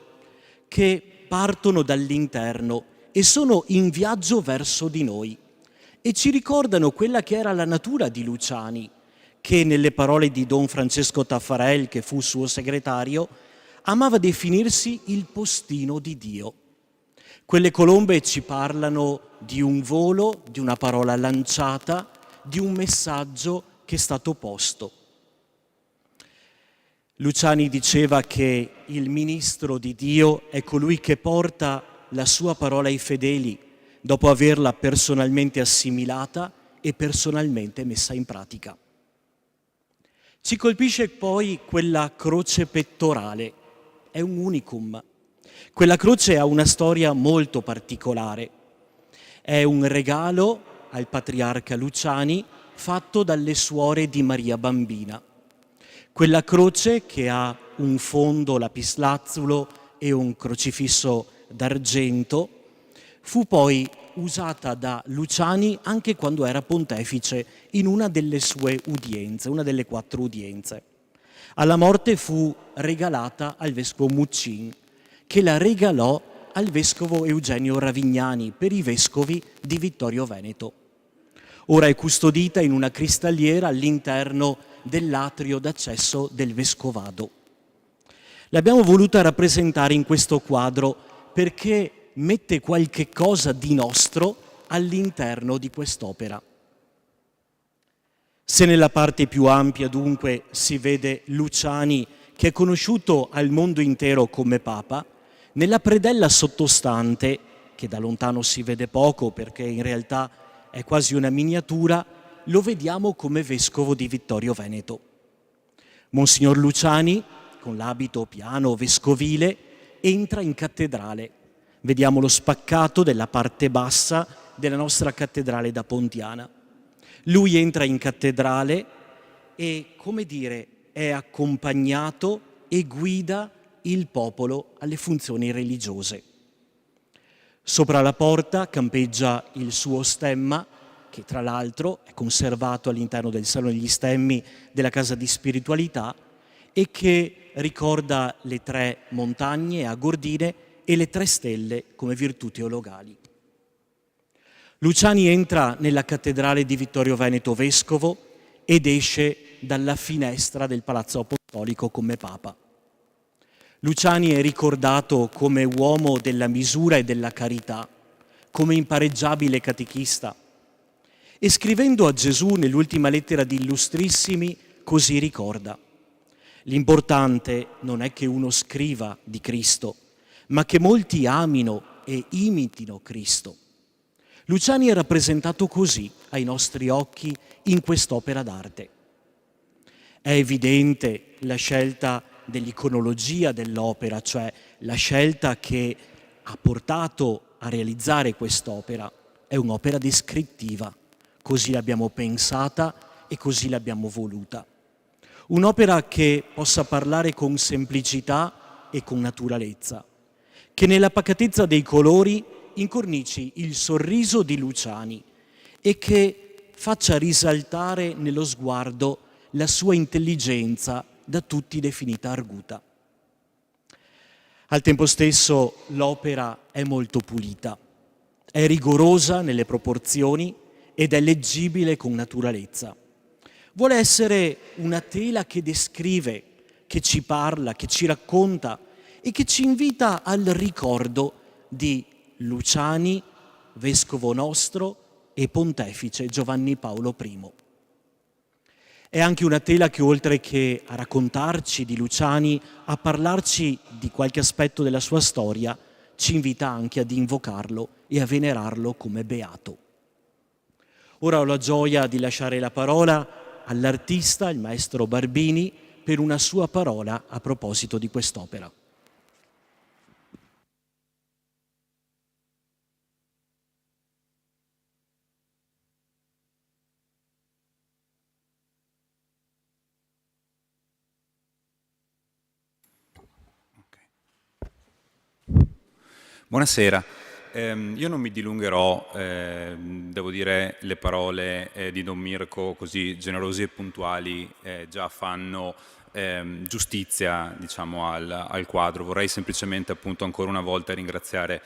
che partono dall'interno e sono in viaggio verso di noi e ci ricordano quella che era la natura di Luciani, che nelle parole di Don Francesco Taffarel, che fu suo segretario, amava definirsi il postino di Dio. Quelle colombe ci parlano di un volo, di una parola lanciata, di un messaggio che è stato posto. Luciani diceva che il ministro di Dio è colui che porta la sua parola ai fedeli dopo averla personalmente assimilata e personalmente messa in pratica. Ci colpisce poi quella croce pettorale, è un unicum. Quella croce ha una storia molto particolare. È un regalo al patriarca Luciani fatto dalle suore di Maria Bambina. Quella croce, che ha un fondo lapislazzulo e un crocifisso d'argento, fu poi usata da Luciani anche quando era pontefice in una delle sue udienze, una delle 4 udienze. Alla morte fu regalata al vescovo Muccin, che la regalò al vescovo Eugenio Ravignani per i vescovi di Vittorio Veneto. Ora è custodita in una cristalliera all'interno dell'atrio d'accesso del vescovado. L'abbiamo voluta rappresentare in questo quadro perché mette qualche cosa di nostro all'interno di quest'opera. Se nella parte più ampia dunque si vede Luciani, che è conosciuto al mondo intero come Papa, nella predella sottostante, che da lontano si vede poco perché in realtà è quasi una miniatura, lo vediamo come vescovo di Vittorio Veneto. Monsignor Luciani, con l'abito piano vescovile, entra in cattedrale. Vediamo lo spaccato della parte bassa della nostra cattedrale da Pontiana. Lui entra in cattedrale e, come dire, è accompagnato e guida il popolo alle funzioni religiose. Sopra la porta campeggia il suo stemma, che tra l'altro è conservato all'interno del Salone degli Stemmi della Casa di Spiritualità e che ricorda le 3 montagne agordine e le 3 stelle come virtù teologali. Luciani entra nella cattedrale di Vittorio Veneto vescovo ed esce dalla finestra del Palazzo Apostolico come Papa. Luciani è ricordato come uomo della misura e della carità, come impareggiabile catechista. E scrivendo a Gesù nell'ultima lettera di Illustrissimi, così ricorda: l'importante non è che uno scriva di Cristo, ma che molti amino e imitino Cristo. Luciani è rappresentato così ai nostri occhi in quest'opera d'arte. È evidente la scelta dell'iconologia dell'opera, cioè la scelta che ha portato a realizzare quest'opera. È un'opera descrittiva, così l'abbiamo pensata e così l'abbiamo voluta. Un'opera che possa parlare con semplicità e con naturalezza, che nella pacatezza dei colori incornici il sorriso di Luciani e che faccia risaltare nello sguardo la sua intelligenza da tutti definita arguta. Al tempo stesso l'opera è molto pulita, è rigorosa nelle proporzioni ed è leggibile con naturalezza. Vuole essere una tela che descrive, che ci parla, che ci racconta e che ci invita al ricordo di Luciani, vescovo nostro e pontefice Giovanni Paolo I. È anche una tela che, oltre che a raccontarci di Luciani, a parlarci di qualche aspetto della sua storia, ci invita anche ad invocarlo e a venerarlo come beato. Ora ho la gioia di lasciare la parola all'artista, il maestro Barbini, per una sua parola a proposito di quest'opera. Buonasera, io non mi dilungherò, devo dire le parole di Don Mirko così generosi e puntuali già fanno giustizia, diciamo, al quadro. Vorrei semplicemente appunto ancora una volta ringraziare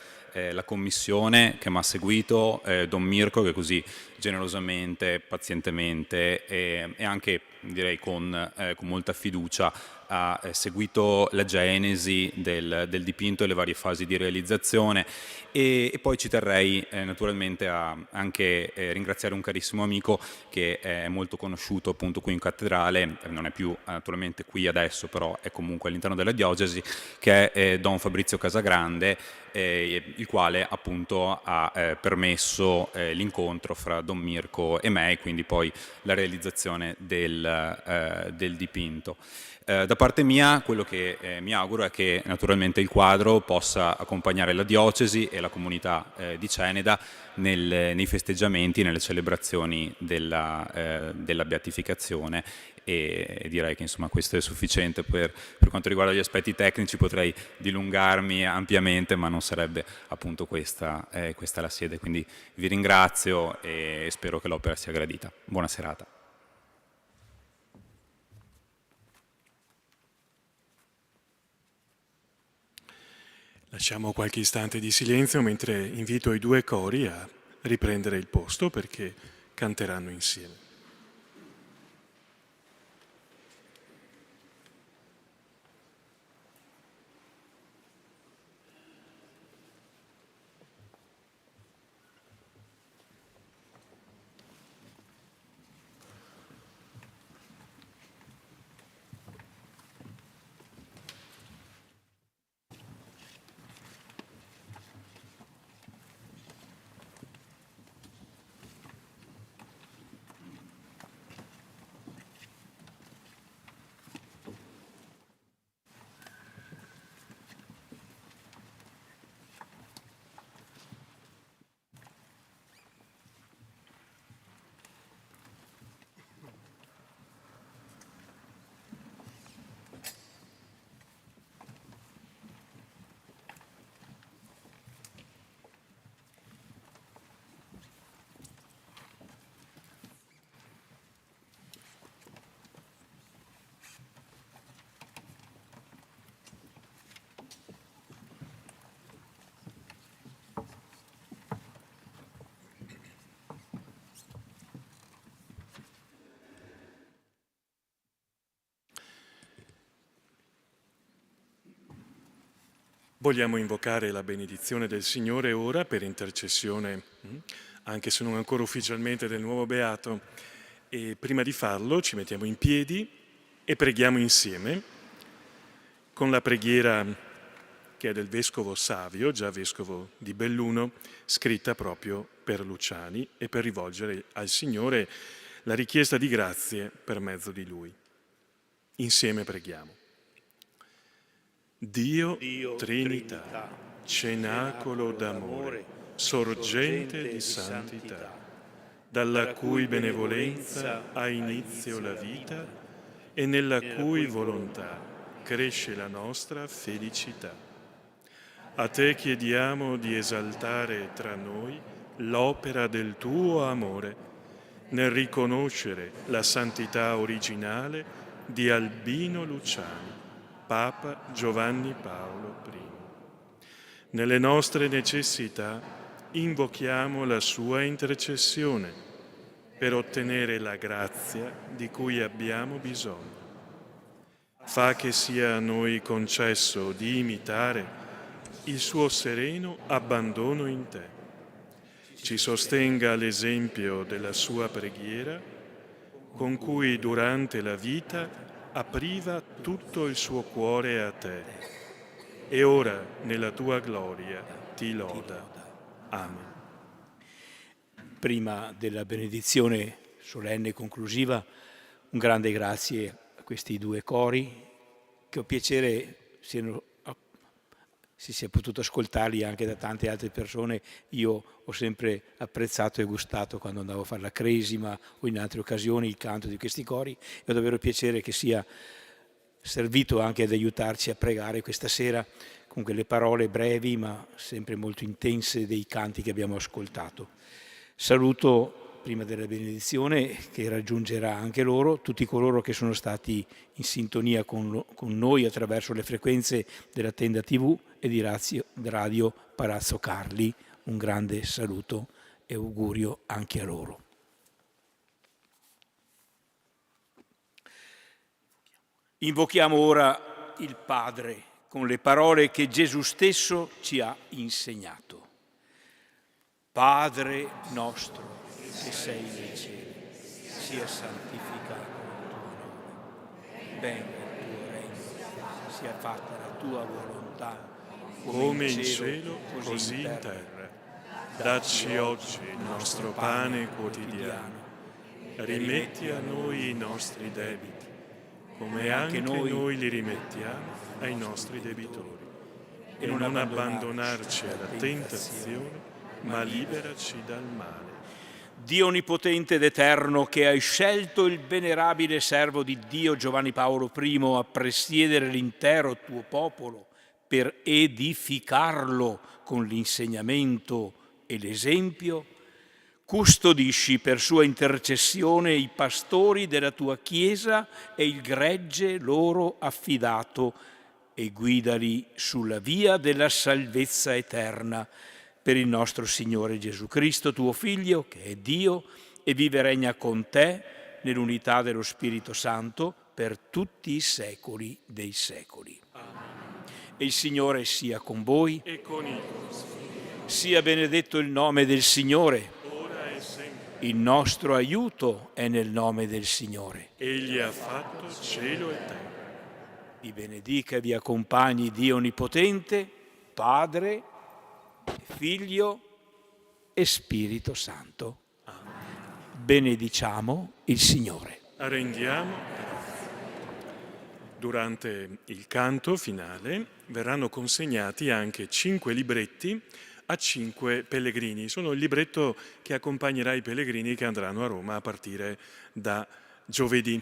la commissione che mi ha seguito, Don Mirko che così generosamente, pazientemente e anche direi con molta fiducia ha seguito la genesi del dipinto e le varie fasi di realizzazione e poi ci terrei naturalmente a anche ringraziare un carissimo amico che è molto conosciuto appunto qui in cattedrale, non è più naturalmente qui adesso, però è comunque all'interno della diocesi, che è Don Fabrizio Casagrande, il quale appunto ha permesso l'incontro fra Don Mirko e me e quindi poi la realizzazione del dipinto. Da parte mia quello che mi auguro è che naturalmente il quadro possa accompagnare la diocesi e la comunità di Ceneda nei festeggiamenti, nelle celebrazioni della beatificazione e direi che insomma questo è sufficiente per quanto riguarda gli aspetti tecnici. Potrei dilungarmi ampiamente ma non sarebbe appunto questa la sede, quindi vi ringrazio e spero che l'opera sia gradita. Buona serata. Lasciamo qualche istante di silenzio mentre invito i due cori a riprendere il posto perché canteranno insieme. Vogliamo invocare la benedizione del Signore ora per intercessione, anche se non ancora ufficialmente, del nuovo Beato. E prima di farlo ci mettiamo in piedi e preghiamo insieme con la preghiera che è del Vescovo Savio, già Vescovo di Belluno, scritta proprio per Luciani e per rivolgere al Signore la richiesta di grazie per mezzo di Lui. Insieme preghiamo. Dio Trinità, cenacolo d'amore, sorgente di santità, dalla cui benevolenza ha inizio la vita e nella cui volontà cresce la nostra felicità. A te chiediamo di esaltare tra noi l'opera del tuo amore, nel riconoscere la santità originale di Albino Luciani, Papa Giovanni Paolo I. Nelle nostre necessità invochiamo la sua intercessione per ottenere la grazia di cui abbiamo bisogno. Fa che sia a noi concesso di imitare il suo sereno abbandono in te. Ci sostenga l'esempio della sua preghiera, con cui durante la vita apriva tutto il suo cuore a te, e ora nella tua gloria ti loda. Amen. Prima della benedizione solenne e conclusiva, un grande grazie a questi due cori, che ho piacere si sia potuto ascoltarli anche da tante altre persone. Io ho sempre apprezzato e gustato quando andavo a fare la cresima o in altre occasioni il canto di questi cori, e ho davvero piacere che sia servito anche ad aiutarci a pregare questa sera con quelle parole brevi ma sempre molto intense dei canti che abbiamo ascoltato. Saluto, prima della benedizione, che raggiungerà anche loro, tutti coloro che sono stati in sintonia con noi attraverso le frequenze della Tenda TV e di Radio Palazzo Carli. Un grande saluto e augurio anche a loro. Invochiamo ora il Padre con le parole che Gesù stesso ci ha insegnato. Padre nostro, che sei nei cieli, sia santificato il tuo nome. Venga il tuo regno, sia fatta la tua volontà, come in cielo, così in terra. Dacci oggi il nostro pane quotidiano. Rimetti a noi i nostri debiti, come anche noi li rimettiamo ai nostri debitori. E non abbandonarci alla tentazione, ma liberaci dal male. Dio onnipotente ed eterno, che hai scelto il venerabile servo di Dio Giovanni Paolo I a presiedere l'intero tuo popolo per edificarlo con l'insegnamento e l'esempio, custodisci per sua intercessione i pastori della tua Chiesa e il gregge loro affidato, e guidali sulla via della salvezza eterna, per il nostro Signore Gesù Cristo, tuo Figlio, che è Dio e vive e regna con te nell'unità dello Spirito Santo per tutti i secoli dei secoli. Amen. E il Signore sia con voi E con il tuo. Sia benedetto il nome del Signore. Ora e sempre. Il nostro aiuto è nel nome del Signore. Egli ha fatto cielo e terra. Vi benedica e vi accompagni Dio Onnipotente, Padre, Figlio e Spirito Santo. Benediciamo il Signore. Arrendiamo. Durante il canto finale verranno consegnati anche 5 libretti a 5 pellegrini. Sono il libretto che accompagnerà i pellegrini che andranno a Roma a partire da giovedì.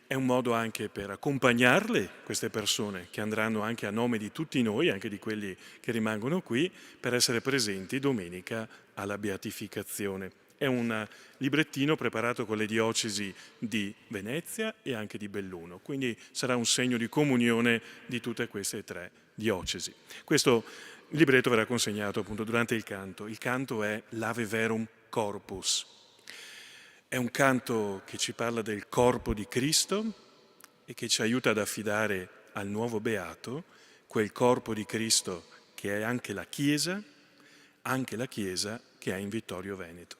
È un modo anche per accompagnarle, queste persone, che andranno anche a nome di tutti noi, anche di quelli che rimangono qui, per essere presenti domenica alla beatificazione. È un librettino preparato con le diocesi di Venezia e anche di Belluno, quindi sarà un segno di comunione di tutte queste 3 diocesi. Questo libretto verrà consegnato appunto durante il canto. Il canto è l'Ave Verum Corpus. È un canto che ci parla del corpo di Cristo e che ci aiuta ad affidare al nuovo Beato quel corpo di Cristo che è anche la Chiesa che è in Vittorio Veneto.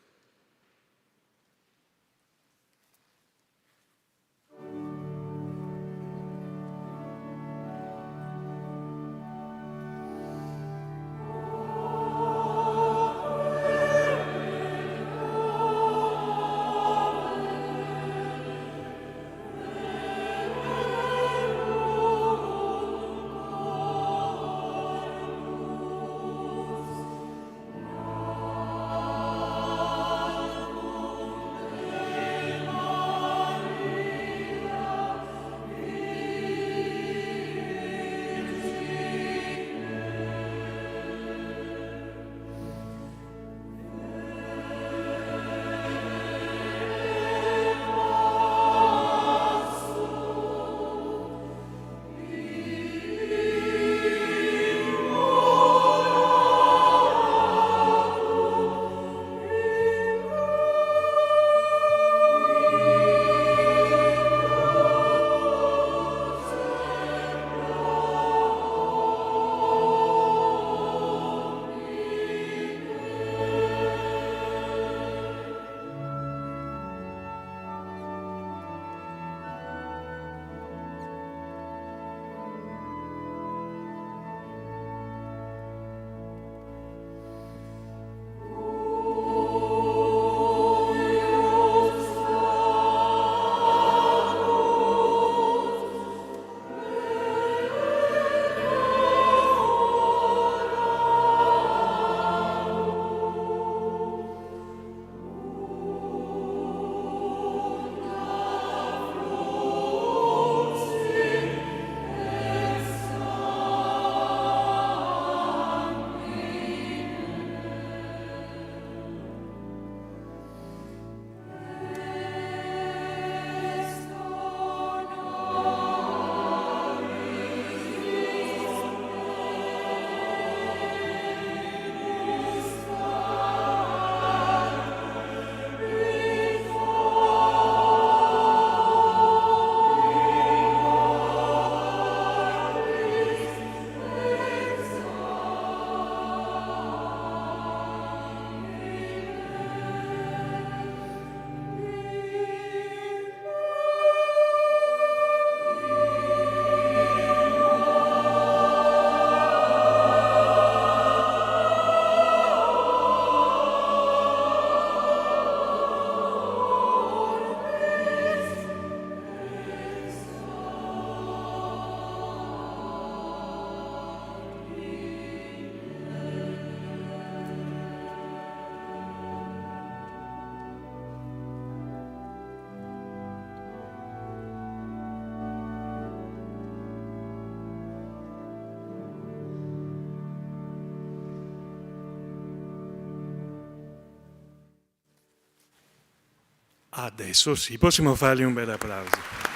Adesso sì, possiamo fargli un bel applauso.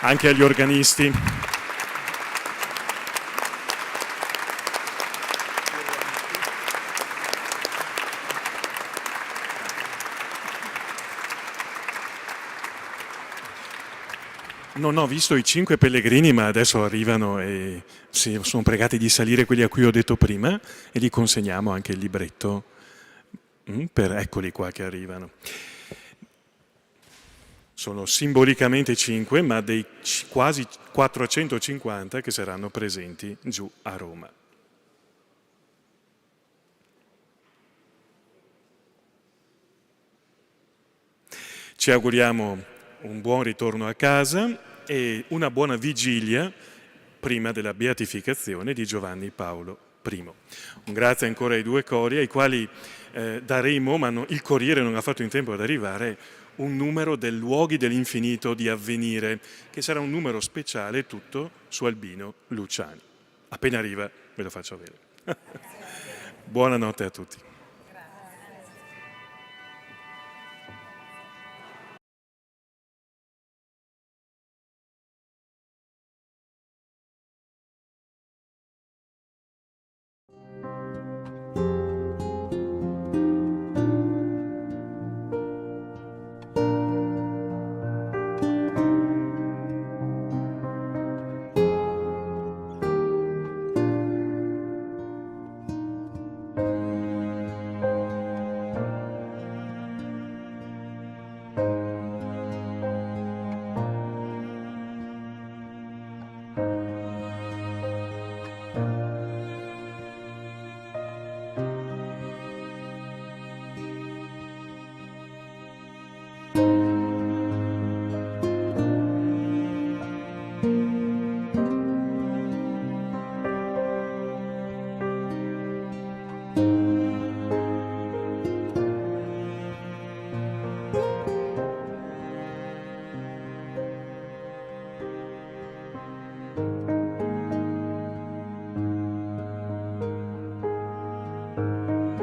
Anche agli organisti. Non ho visto i 5 pellegrini, ma adesso arrivano e sono pregati di salire quelli a cui ho detto prima e gli consegniamo anche il libretto. Eccoli qua che arrivano. Sono simbolicamente 5, ma dei quasi 450 che saranno presenti giù a Roma. Ci auguriamo un buon ritorno a casa e una buona vigilia prima della beatificazione di Giovanni Paolo I. Un grazie ancora ai due cori, ai quali daremo, ma il Corriere non ha fatto in tempo ad arrivare, un numero del Luoghi dell'Infinito di Avvenire, che sarà un numero speciale tutto su Albino Luciani. Appena arriva ve lo faccio vedere. Buonanotte a tutti.